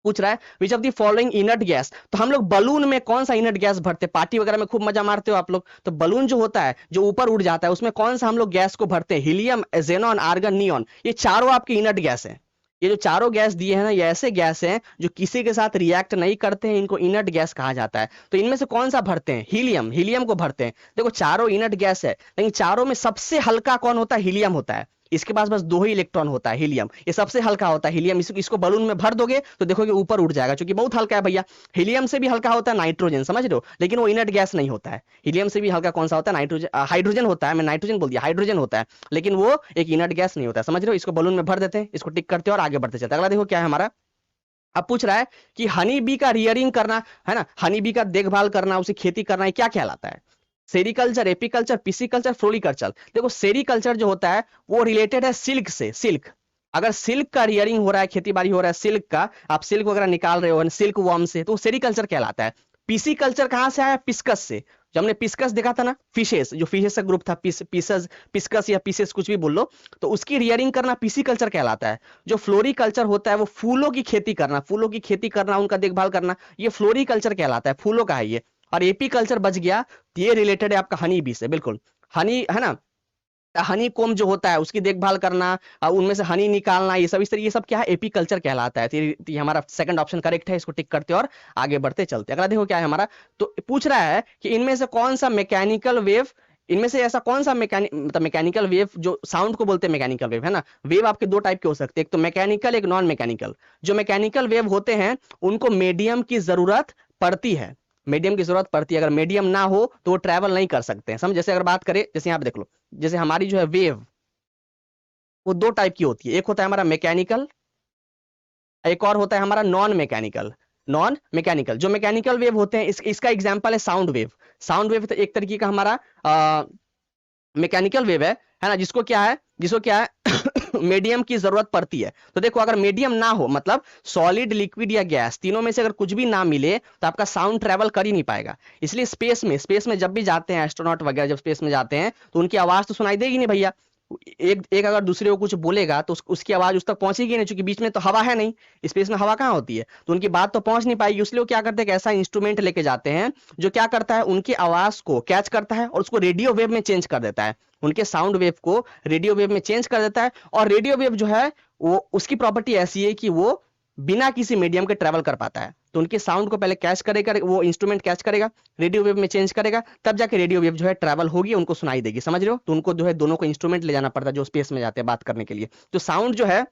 पूछ रहा है which of the following inert gas. तो हम लोग बलून में कौन सा इनर्ट गैस भरते हैं, पार्टी वगैरह में खूब मजा मारते हो आप लोग, तो बलून जो होता है जो ऊपर उड़ जाता है, उसमें कौन सा हम लोग गैस को भरते हैं, हीलियम, जेनॉन, आर्गन, नियॉन, ये चारों आपके इनर्ट गैस है। ये जो चारों गैस दिए हैं ना, ये ऐसे गैस हैं जो किसी के साथ रिएक्ट नहीं करते हैं, इनको इनर्ट गैस कहा जाता है। तो इनमें से कौन सा भरते हैं? हीलियम, हीलियम को भरते हैं। देखो चारों इनर्ट गैस है, लेकिन चारों में सबसे हल्का कौन होता है? हीलियम होता है। इसके पास बस 2 ही इलेक्ट्रॉन होता है, हीलियम, ये सबसे हल्का होता है हीलियम। इसको बलून में भर दोगे तो देखोगे ऊपर उड़ जाएगा, क्योंकि बहुत हल्का है भैया। हीलियम से भी हल्का होता है नाइट्रोजन, समझ रहे हो, लेकिन वो इनर्ट गैस नहीं होता है। हीलियम से भी हल्का कौन सा होता है? नाइट्रोजन, हाइड्रोजन होता है, मैं नाइट्रोजन बोल दिया, हाइड्रोजन होता है, लेकिन वो एक इनर्ट गैस नहीं होता है, समझ रहे हो। इसको बलून में भर देते हैं, इसको टिक करते हैं और आगे बढ़ते चलते हैं। अगला देखो क्या है हमारा। अब पूछ रहा है कि हनी बी का रियरिंग करना है ना, हनी बी का देखभाल करना, उसे खेती करना, ये क्या कहलाता है? Sericulture, apiculture, pisciculture, floriculture. देखो सेरिकल्चर जो होता है वो रिलेटेड है सिल्क से, सिल्क। अगर सिल्क का रियरिंग हो रहा है, खेती बाड़ी हो रहा है सिल्क का, आप सिल्क वगैरह निकाल रहे हो सिल्क वॉर्म से, तो सेरिकल्चर कहलाता है। पिसिकल्चर कहां से आया? पिस्कस से। जब हमने पिस्कस देखा था ना, फिशेस, जो फिशेस का ग्रुप था, पिसस, पिस्कस या पीसेस कुछ भी बोल लो, तो उसकी रियरिंग करना पिसिकल्चर कहलाता है। जो फ्लोरिकल्चर होता है वो फूलों की खेती करना, फूलों की खेती करना, उनका देखभाल करना, ये फ्लोरिकल्चर कहलाता है, फूलों का है ये। और एपी कल्चर बच गया, ये रिलेटेड है आपका हनी बी से, बिल्कुल। हनी है ना, हनी कोम जो होता है उसकी देखभाल करना, उनमें से हनी निकालना, ये सब इस तरह, ये सब क्या है? एपी कल्चर कहलाता है। तो ये हमारा सेकंड ऑप्शन करेक्ट है, इसको टिक करते और आगे बढ़ते चलते। अगला देखो क्या है हमारा। तो पूछ रहा है कि इनमें से कौन सा मैकेनिकल वेव, इनमें से ऐसा कौन सा मतलब मैकेनिकल वेव, जो साउंड को बोलते हैं मैकेनिकल वेव, है ना। वेव आपके 2 टाइप के हो सकते हैं, एक तो मैकेनिकल, एक नॉन मैकेनिकल। जो मैकेनिकल वेव होते हैं उनको मीडियम की जरूरत पड़ती है, मीडियम की जरूरत पड़ती है। अगर मीडियम ना हो तो वो ट्रैवल नहीं कर सकते हैं, समझ। जैसे अगर बात करें, जैसे यहाँ पे देख लो, जैसे हमारी जो है वेव, वो 2 टाइप की होती है, एक होता है हमारा मैकेनिकल, एक और होता है हमारा नॉन मैकेनिकल। नॉन मैकेनिकल, जो मैकेनिकल वेव होते हैं, इसका एग्जांपल है साउंड वेव। साउंड वेव तो एक तरीके का हमारा मैकेनिकल वेव है ना, जिसको क्या है मीडियम की जरूरत पड़ती है। तो देखो अगर मीडियम ना हो, मतलब सॉलिड, लिक्विड या गैस, तीनों में से अगर कुछ भी ना मिले, तो आपका साउंड ट्रेवल कर ही नहीं पाएगा। इसलिए स्पेस में जब भी जाते हैं एस्ट्रोनॉट वगैरह, जब स्पेस में जाते हैं तो उनकी आवाज तो सुनाई देगी नहीं भैया। एक अगर दूसरे को कुछ बोलेगा तो उसकी आवाज उस तक पहुंचेगी नहीं, क्योंकि बीच में तो हवा है नहीं, स्पेस में हवा कहाँ होती है, तो उनकी बात तो पहुंच नहीं पाएगी। इसलिए वो क्या करते हैं कि ऐसा इंस्ट्रूमेंट लेके जाते हैं जो क्या करता है, उनकी आवाज को कैच करता है और उसको रेडियो वेव में चेंज कर देता है। उनके साउंड वेव को रेडियो वेव में चेंज कर देता है। और रेडियो वेव जो है वो, उसकी प्रॉपर्टी ऐसी है कि वो बिना किसी मीडियम के ट्रेवल कर पाता है। तो उनके साउंड को पहले कैच करेगा, वो इंस्ट्रूमेंट कैच करेगा, रेडियो वेव में चेंज करेगा, तब जाके रेडियो वेव जो है ट्रैवल होगी, उनको सुनाई देगी, समझ रहे हो। तो उनको जो है दोनों को इंस्ट्रूमेंट ले जाना पड़ता है जो स्पेस में जाते हैं बात करने के लिए। तो साउंड जो है,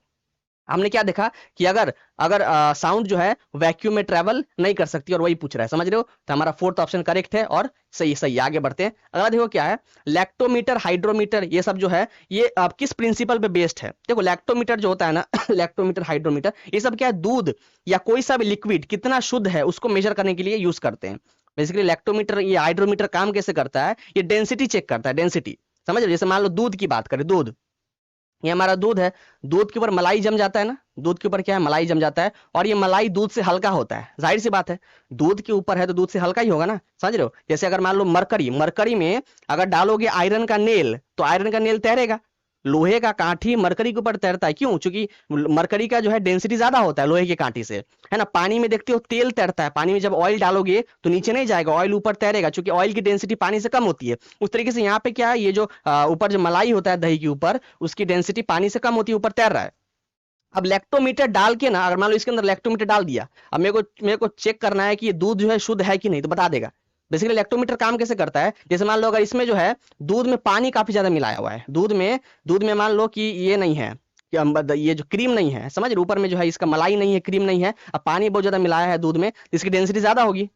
हमने क्या देखा कि अगर अगर साउंड जो है वैक्यूम में ट्रेवल नहीं कर सकती, और वही पूछ रहा है, समझ रहे हो। तो हमारा 4th ऑप्शन करेक्ट है और सही सही। आगे बढ़ते हैं। अगला देखो क्या है, लैक्टोमीटर, हाइड्रोमीटर, ये सब जो है ये किस प्रिंसिपल पे बेस्ड है। देखो लैक्टोमीटर जो होता है ना लैक्टोमीटर, हाइड्रोमीटर, ये सब क्या है, दूध या कोई सा भी लिक्विड कितना शुद्ध है उसको मेजर करने के लिए यूज करते हैं। बेसिकली लैक्टोमीटर, ये हाइड्रोमीटर काम कैसे करता है, ये डेंसिटी चेक करता है, डेंसिटी, समझ रहे हो। जैसे मान लो दूध की बात करें, दूध, ये हमारा दूध है, दूध के ऊपर मलाई जम जाता है ना, दूध के ऊपर क्या है, मलाई जम जाता है, और ये मलाई दूध से हल्का होता है, जाहिर सी बात है, दूध के ऊपर है तो दूध से हल्का ही होगा ना, समझ रहे हो। जैसे अगर मान लो मरकरी, मरकरी में अगर डालोगे आयरन का नेल, तो आयरन का नेल तैरेगा। लोहे का काठी मरकरी के ऊपर तैरता है, क्यों? क्योंकि मरकरी का जो है डेंसिटी ज्यादा होता है लोहे के कांटी से, है ना। पानी में देखते हो तेल तैरता है, पानी में जब ऑयल डालोगे तो नीचे नहीं जाएगा, ऑयल ऊपर तैरेगा, क्योंकि ऑयल की डेंसिटी पानी से कम होती है। उस तरीके से यहाँ पे क्या है, ये जो ऊपर जो मलाई होता है दही के ऊपर, उसकी डेंसिटी पानी से कम होती है, ऊपर तैर रहा है। अब लैक्टोमीटर डाल के ना, अगर मान लो इसके अंदर लैक्टोमीटर डाल दिया, अब मेरे को चेक करना है कि ये दूध जो है शुद्ध है कि नहीं, तो बता देगा। बेसिकली लैक्टोमीटर काम कैसे करता है, जैसे मान लो अगर इसमें जो है दूध में पानी काफी ज्यादा मिलाया हुआ है, दूध में मान लो कि ये नहीं है, ये जो क्रीम नहीं है, समझ रहे, ऊपर में जो है इसका मलाई नहीं है, क्रीम नहीं है, अब पानी बहुत ज्यादा मिलाया है दूध में, इसकी डेंसिटी ज्यादा होगी,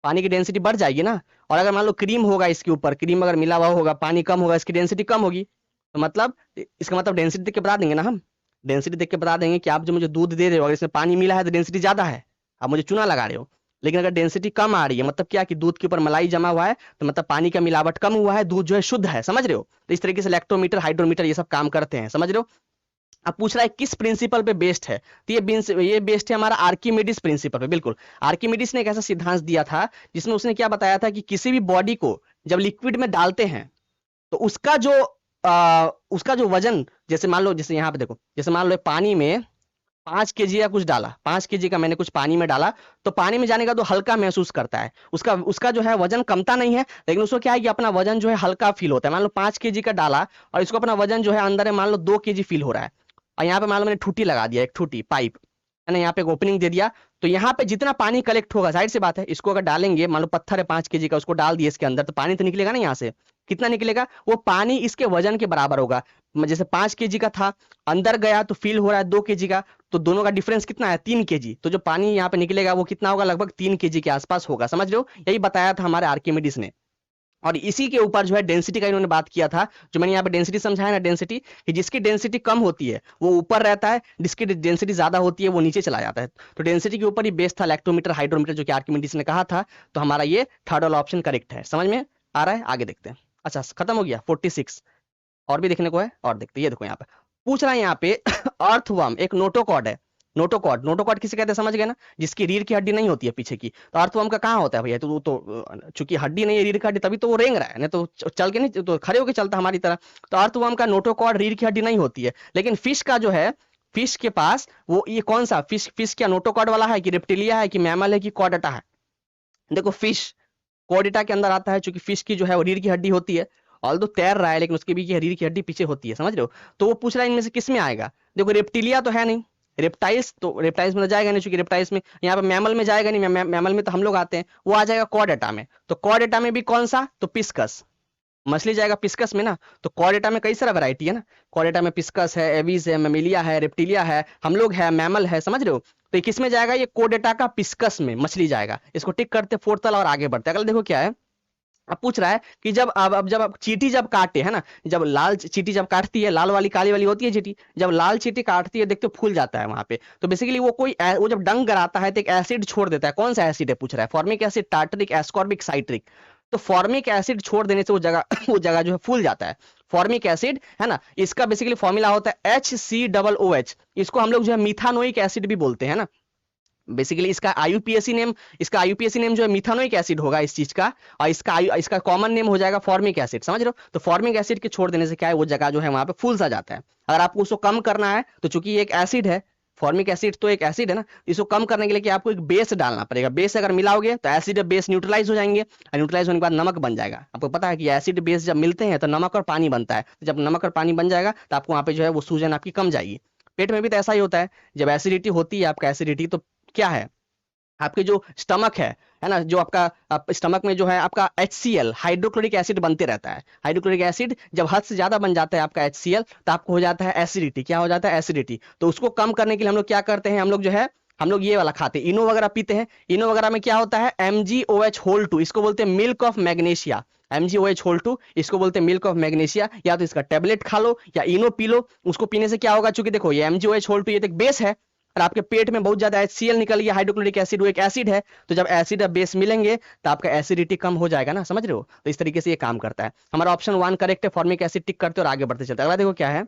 पानी की डेंसिटी बढ़ जाएगी ना। और अगर मान लो क्रीम होगा, इसके ऊपर क्रीम अगर मिला हुआ होगा, पानी कम होगा, इसकी डेंसिटी कम होगी, तो मतलब इसका मतलब डेंसिटी देख के बता देंगे ना हम, डेंसिटी देख के बता देंगे कि आप जो मुझे दूध दे रहे हो, अगर इसमें पानी मिला है तो डेंसिटी ज्यादा है, आप मुझे चूना लगा रहे हो। लेकिन अगर डेंसिटी कम आ रही है, मतलब क्या कि दूध के ऊपर मलाई जमा हुआ है, तो मतलब पानी का मिलावट कम हुआ है, दूध जो है शुद्ध है, समझ रहे हो। तो इस तरीके से लैक्टोमीटर, हाइड्रोमीटर ये सब काम करते हैं, समझ रहे हो। अब पूछ रहा है किस प्रिंसिपल पे बेस्ड है, तो ये बेस्ड है हमारा आर्किमिडीज प्रिंसिपल पे, बिल्कुल। आर्किमिडीज ने एक ऐसा सिद्धांत दिया था जिसमें उसने क्या बताया था कि किसी भी बॉडी को जब लिक्विड में डालते हैं तो उसका जो वजन, जैसे मान लो, जैसे यहाँ पे देखो, जैसे मान लो पानी में 5 kg या कुछ डाला, 5 kg का मैंने कुछ पानी में डाला, तो पानी में जाने का तो हल्का महसूस करता है, उसका जो है वजन कमता नहीं है, लेकिन उसको क्या है कि अपना वजन जो है हल्का फील होता है। मान लो 5 kg का डाला और इसको अपना वजन जो है अंदर है मान लो 2 kg फील हो रहा है, और यहाँ पे मान लो मैंने ठूटी लगा दिया, एक ठूटी पाइप है ना, यहाँ पे एक ओपनिंग दे दिया, तो यहाँ पे जितना पानी कलेक्ट होगा, जाहिर सी बात है इसको अगर डालेंगे, मान लो पत्थर है 5 kg का, उसको डाल दिए इसके अंदर, तो पानी तो निकलेगा ना यहाँ से, कितना निकलेगा, वो पानी इसके वजन के बराबर होगा। जैसे 5 kg का था, अंदर गया तो फील हो रहा है 2 kg का, तो दोनों का डिफरेंस कितना है 3 kg, तो जो पानी यहाँ पे निकलेगा वो कितना होगा, लगभग 3 kg के आसपास होगा। समझ रहे हो, यही बताया था हमारे आर्किमिडीज ने। और इसी के ऊपर जो है डेंसिटी का इन्होंने बात किया था, जो मैंने यहाँ पे डेंसिटी समझाया ना, डेंसिटी, कि जिसकी डेंसिटी कम होती है वो ऊपर रहता है, जिसकी डेंसिटी ज्यादा होती है वो नीचे चला जाता है। तो डेंसिटी के ऊपर ही बेस था लैक्टोमीटर हाइड्रोमीटर, जो कि आर्किमिडीज ने कहा था। तो हमारा ये थर्ड वाला ऑप्शन करेक्ट है। समझ में आ रहा है, आगे देखते हैं। अच्छा खत्म हो गया 46, और भी देखने को है, और देखते हैं। ये देखो यहाँ पे पूछ रहा है यहाँ पे अर्थवर्म एक नोटोकॉड है। नोटोकॉड, नोटोकॉड किसे कहते हैं समझ गए ना, जिसकी रीढ़ की हड्डी नहीं होती है पीछे की। तो अर्थवर्म का कहाँ होता है भैया, तो चूंकि हड्डी नहीं है रीढ़ की हड्डी, तभी तो वो रेंग रहा है, नहीं तो चल के नहीं, तो खड़े होकर चलता हमारी तरह। तो अर्थवर्म का नोटोकॉड रीढ़ की हड्डी नहीं होती है। लेकिन फिश का जो है, फिश के पास वो ये कौन सा फिश, फिश क्या नोटोकॉड वाला है कि रेप्टिलिया है कि मैमल है कि कॉर्डेटा है। देखो फिश कॉर्डेटा के अंदर आता है, चूंकि फिश की जो है वो रीढ़ की हड्डी होती है, ऑल दो तैर रहा है लेकिन उसकी भी रीढ़ की हड्डी पीछे होती है। समझ रहे हो, तो वो पूछ रहा है इनमें से किस में आएगा। देखो रेप्टिलिया तो है नहीं, रेप्टाइल्स, तो रेप्टाइल्स में तो जाएगा नहीं, चूंकि रेप्टाइल्स में यहाँ पे मैमल में जाएगा नहीं, मैमल में तो हम लोग आते हैं, वो आ जाएगा कॉर्डेटा में। तो कॉर्डेटा में भी कौन सा, तो पिस्कस, मछली जाएगा पिस्कस में ना। तो कॉर्डेटा में कई सारा वैरायटी है ना, कॉर्डेटा में पिस्कस है, एविस है, मेमिलिया है, रेप्टिलिया है, हम लोग है, मैमल है। समझ रहे हो, तो ये किस में जाएगा, ये कॉर्डेटा का पिस्कस में मछली जाएगा। इसको टिक करते फोर्थ वाला और आगे बढ़ते। अगला देखो क्या है, अब पूछ रहा है कि जब अब जब आप चींटी जब काटे है ना, जब लाल चींटी जब काटती है, लाल वाली काली वाली होती है चींटी, जब लाल चींटी काटती है देखते हो फूल जाता है वहां पे। तो बेसिकली वो वो जब डंग कराता है तो एक एसिड छोड़ देता है। कौन सा एसिड है पूछ रहा है, formic acid, tartaric, ascorbic, citric. तो फॉर्मिक एसिड छोड़ देने से वो जगह वो जगह जो है फूल जाता है। फॉर्मिक एसिड है ना, इसका बेसिकली फॉर्मूला होता है HCOOH। इसको हम लोग जो है मिथानोइक एसिड भी बोलते हैं ना। बेसिकली इसका आईयूपीएसी नेम जो है मिथानोइक एसिड होगा इस चीज का, और इसका कॉमन नेम हो जाएगा फॉर्मिक एसिड। समझ रहे हो, तो फॉर्मिक एसिड के छोड़ देने से क्या है, वो जगह जो है वहां पे फूल सा जाता है। अगर आपको उसको कम करना है, तो चूंकि ये एक एसिड है, फॉर्मिक एसिड तो एक एसिड है ना, इसको कम करने के लिए क्या आपको एक बेस डालना पड़ेगा। बेस अगर मिलाओगे तो एसिड और बेस न्यूट्रलाइज हो जाएंगे, और न्यूट्रलाइज होने के बाद नमक बन जाएगा। आपको पता है कि एसिड बेस जब मिलते हैं तो नमक और पानी बनता है। जब नमक और पानी बन जाएगा तो आपको वहां पे जो है वो सूजन आपकी कम जाएगी। पेट में भी तो ऐसा ही होता है, जब एसिडिटी होती है आपका एसिडिटी, तो क्या है आपके जो स्टमक है ना, जो आपका स्टमक में जो है आपका HCl हाइड्रोक्लोरिक एसिड बनते रहता है। हाइड्रोक्लोरिक एसिड जब हद से ज्यादा बन जाता है आपका HCl, तो आपको हो जाता है एसिडिटी। क्या हो जाता है, एसिडिटी। तो उसको कम करने के लिए हम लोग क्या करते हैं, हम लोग ये वाला खाते हैं, इनो वगैरह पीते हैं। इनो वगैरह में क्या होता है, MgOH2, इसको बोलते हैं मिल्क ऑफ मैग्नीशिया। MgOH2 इसको बोलते हैं मिल्क ऑफ मैग्नीशिया। या तो इसका टेबलेट खा लो या इनो पी लो। उसको पीने से क्या होगा, चूंकि देखो ये MgOH2 ये तो एक बेस है, और आपके पेट में बहुत ज्यादा HCl निकल गया, हाइड्रोक्लोरिक एसिड वो एक एसिड है। तो जब एसिड और बेस मिलेंगे तो आपका एसिडिटी कम हो जाएगा ना। समझ रहे हो, तो इस तरीके से ये काम करता है। हमारा ऑप्शन 1 करेक्ट है, फॉर्मिक एसिड टिक करते और आगे बढ़ते चलते। अगला देखो क्या है,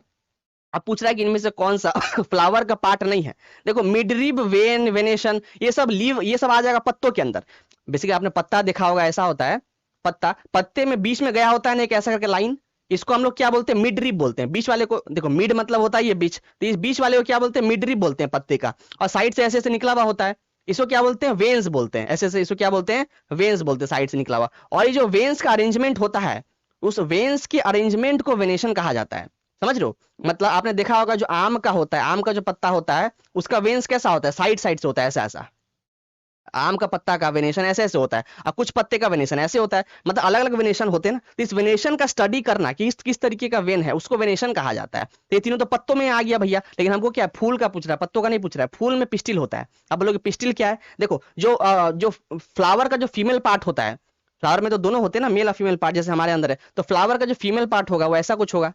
अब पूछ रहा है कि इनमें से कौन सा फ्लावर का पार्ट नहीं है। देखो मिडरिब, वेन, वेनेशन, ये सब लीव, ये सब आ जाएगा पत्तों के अंदर। बेसिकली आपने पत्ता देखा होगा, ऐसा होता है पत्ता, पत्ते में बीच में गया होता है ना एक ऐसा करके लाइन, इसको हम लोग क्या बोलते हैं, मिड रिब बोलते हैं। बीच वाले को देखो, मिड मतलब होता है ये बीच, तो इस बीच वाले को क्या बोलते हैं, मिड रिब बोलते हैं पत्ते का। और साइड से ऐसे ऐसे निकला हुआ होता है, इसको क्या बोलते हैं, वेन्स बोलते हैं। ऐसे ऐसे इसको क्या बोलते हैं, वेन्स बोलते हैं, साइड से निकला हुआ। और ये जो वेन्स का अरेंजमेंट होता है, उस वेन्स के अरेंजमेंट को वेनेशन कहा जाता है। समझ रहे हो, मतलब आपने देखा होगा जो आम का होता है, आम का जो पत्ता होता है उसका वेन्स कैसा होता है, साइड साइड से होता है, ऐसा ऐसा। आम का पत्ता का वेनेशन ऐसे ऐसे होता है, और कुछ पत्ते का वेनेशन ऐसे होता है। मतलब अलग अलग वेनेशन होते हैं ना, तो इस वेनेशन का स्टडी करना कि किस तरीके का वेन है, उसको वेनेशन कहा जाता है। तो ये तीनों तो पत्तों में आ गया भैया, लेकिन हमको क्या फूल का पूछ रहा है, पत्तों का नहीं पूछ रहा है। फूल में पिस्टिल होता है। अब बोलोगे पिस्टिल क्या है, देखो जो फ्लावर का जो फीमेल पार्ट होता है, फ्लावर में तो दोनों होते हैं ना, मेल और फीमेल पार्ट, जैसे हमारे अंदर है। तो फ्लावर का जो फीमेल पार्ट होगा वो ऐसा कुछ होगा,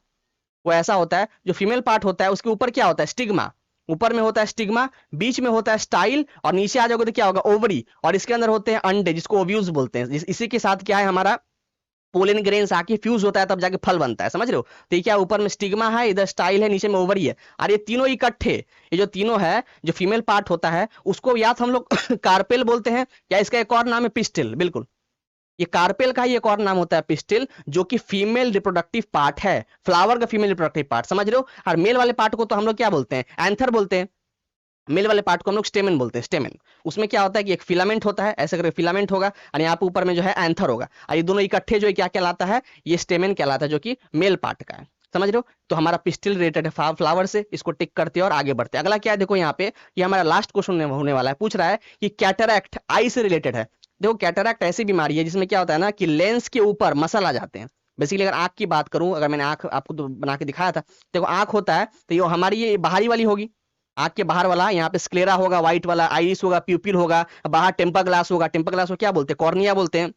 वो ऐसा होता है। जो फीमेल पार्ट होता है उसके ऊपर क्या होता है, स्टिग्मा। ऊपर में होता है स्टिग्मा, बीच में होता है स्टाइल, और नीचे आ जाओगे तो क्या होगा, ओवरी। और इसके अंदर होते हैं अंडे, जिसको ओव्यूल्स बोलते हैं। इसी के साथ क्या है, हमारा पोलन ग्रेन्स आके फ्यूज होता है, तब जाके फल बनता है। समझ रहे हो, तो ये क्या, ऊपर में स्टिग्मा है, इधर स्टाइल है, नीचे में ओवरी है, और ये तीनों इकट्ठे, ये जो तीनों है, जो फीमेल पार्ट होता है उसको या तो हम लोग कार्पेल बोलते हैं, या इसका एक और नाम है पिस्टिल। बिल्कुल, ये कार्पेल का ही एक और नाम होता है पिस्टिल, जो कि फीमेल रिप्रोडक्टिव पार्ट है, फ्लावर का फीमेल रिप्रोडक्टिव पार्ट। समझ रहे हो, और मेल वाले पार्ट को तो हम लोग क्या बोलते हैं, एंथर बोलते हैं। मेल वाले पार्ट को हम लोग स्टेमन बोलते हैं, स्टेमन। उसमें क्या होता है कि एक फिलामेंट होता है, ऐसे करके फिलामेंट होगा, और यहाँ पे ऊपर में जो है एंथर होगा, और ये दोनों इकट्ठे जो है क्या कहलाता है, ये स्टेमन कहलाता है, जो कि मेल पार्ट का है। समझ रहे हो? तो हमारा पिस्टिल रिलेटेड है फ्लावर से, इसको टिक करते हैं और आगे बढ़ते हैं। अगला क्या है देखो यहाँ पे, ये हमारा लास्ट क्वेश्चन होने वाला है। पूछ रहा है कि कैटरैक्ट आई से रिलेटेड है। देखो कैटरैक्ट ऐसी बीमारी है जिसमें क्या होता है ना कि लेंस के ऊपर मसल आ जाते हैं। बेसिकली अगर आंख की बात करूं, अगर मैंने आंख आपको तो बना के दिखाया था, देखो आंख होता है तो ये हमारी ये बाहरी वाली होगी, आंख के बाहर वाला, यहाँ पे स्क्लेरा होगा, व्हाइट वाला आइरिस होगा, प्यूपिल होगा, बाहर टेम्पर ग्लास होगा। टेम्पर ग्लास को क्या बोलते हैं? कॉर्निया बोलते हैं।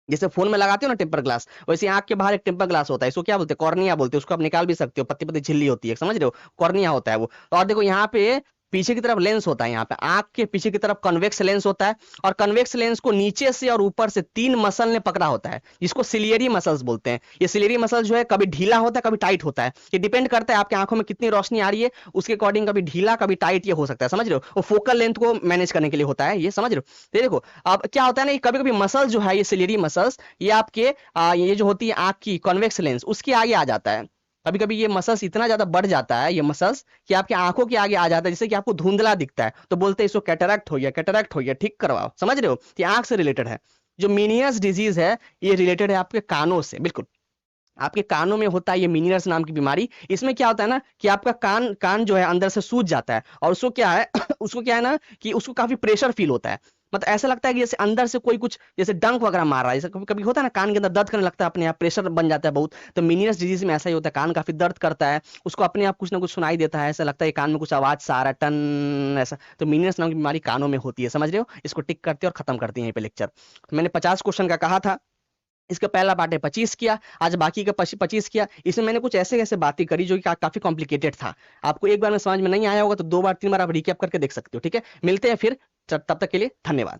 जैसे फोन में लगाते हो ना टेम्पर ग्लास, वैसे आंख के बाहर एक टेम्पर ग्लास होता है, इसको क्या बोलते हैं? कॉर्निया बोलते हैं। उसको आप निकाल भी सकते हो, पत्ती पत्ती झिल्ली होती है, समझ रहे हो? कॉर्निया होता है वो। और देखो यहाँ पे पीछे की तरफ लेंस होता है, यहाँ पे आंख के पीछे की तरफ कन्वेक्स लेंस होता है, और कन्वेक्स लेंस को नीचे से और ऊपर से 3 मसल ने पकड़ा होता है, जिसको सिलियरी मसल्स बोलते हैं। ये सिलियरी मसल जो है कभी ढीला होता है, कभी टाइट होता है। ये डिपेंड करता है आपके आंखों में कितनी रोशनी आ रही है, उसके अकॉर्डिंग कभी ढीला कभी टाइट ये हो सकता है, समझ रहे हो? वो फोकल लेंथ को मैनेज करने के लिए होता है, ये समझ रहे हो? ये देखो अब क्या होता है ना, कभी कभी मसल जो है ये सिलियरी मसल्स, ये आपके ये जो होती है आंख की कॉन्वेक्स लेंस, उसके आगे आ जाता है। कभी कभी ये मसल्स इतना ज्यादा बढ़ जाता है, ये मसल्स, कि आपकी आंखों के आगे आ जाता है, जिससे कि आपको धुंधला दिखता है। तो बोलते हैं इसको कैटरैक्ट हो गया, कैटरैक्ट हो गया, ठीक करवाओ, समझ रहे हो? ये आंख से रिलेटेड है। जो मीनियस डिजीज है, ये रिलेटेड है आपके कानों से, बिल्कुल। आपके कानों में होता है ये मीनियर्स नाम की बीमारी। इसमें क्या होता है ना कि आपका कान कान जो है अंदर से सूज जाता है, और उसको क्या है उसको क्या है ना कि उसको काफी प्रेशर फील होता है। मतलब ऐसा लगता है कि जैसे अंदर से कोई कुछ जैसे डंक वगैरह मार रहा है, जैसे कभी कभी होता है ना कान के अंदर दर्द करने लगता है, अपने आप प्रेशर बन जाता है बहुत। तो मीनियस डिजीज में ऐसा ही होता है, कान काफी दर्द करता है, उसको अपने आप कुछ ना कुछ सुनाई देता है, ऐसा लगता है कान में कुछ आवाज सा आ रहा है, टन ऐसा। तो मीनियस नाम की बीमारी कानों में होती है, समझ रहे हो? इसको टिक करते हैं और खत्म करते हैं यहीं पे लेक्चर। मैंने 50 क्वेश्चन का कहा था, इसका पहला पार्ट है 25 किया, आज बाकी का 25 किया। इसमें मैंने कुछ ऐसे ऐसे बातें करी जो कि काफी कॉम्प्लिकेटेड था। आपको एक बार में समझ में नहीं आया होगा तो 2 बार 3 बार आप रिकैप करके देख सकते हो, ठीक है? मिलते हैं फिर, तब तक के लिए धन्यवाद।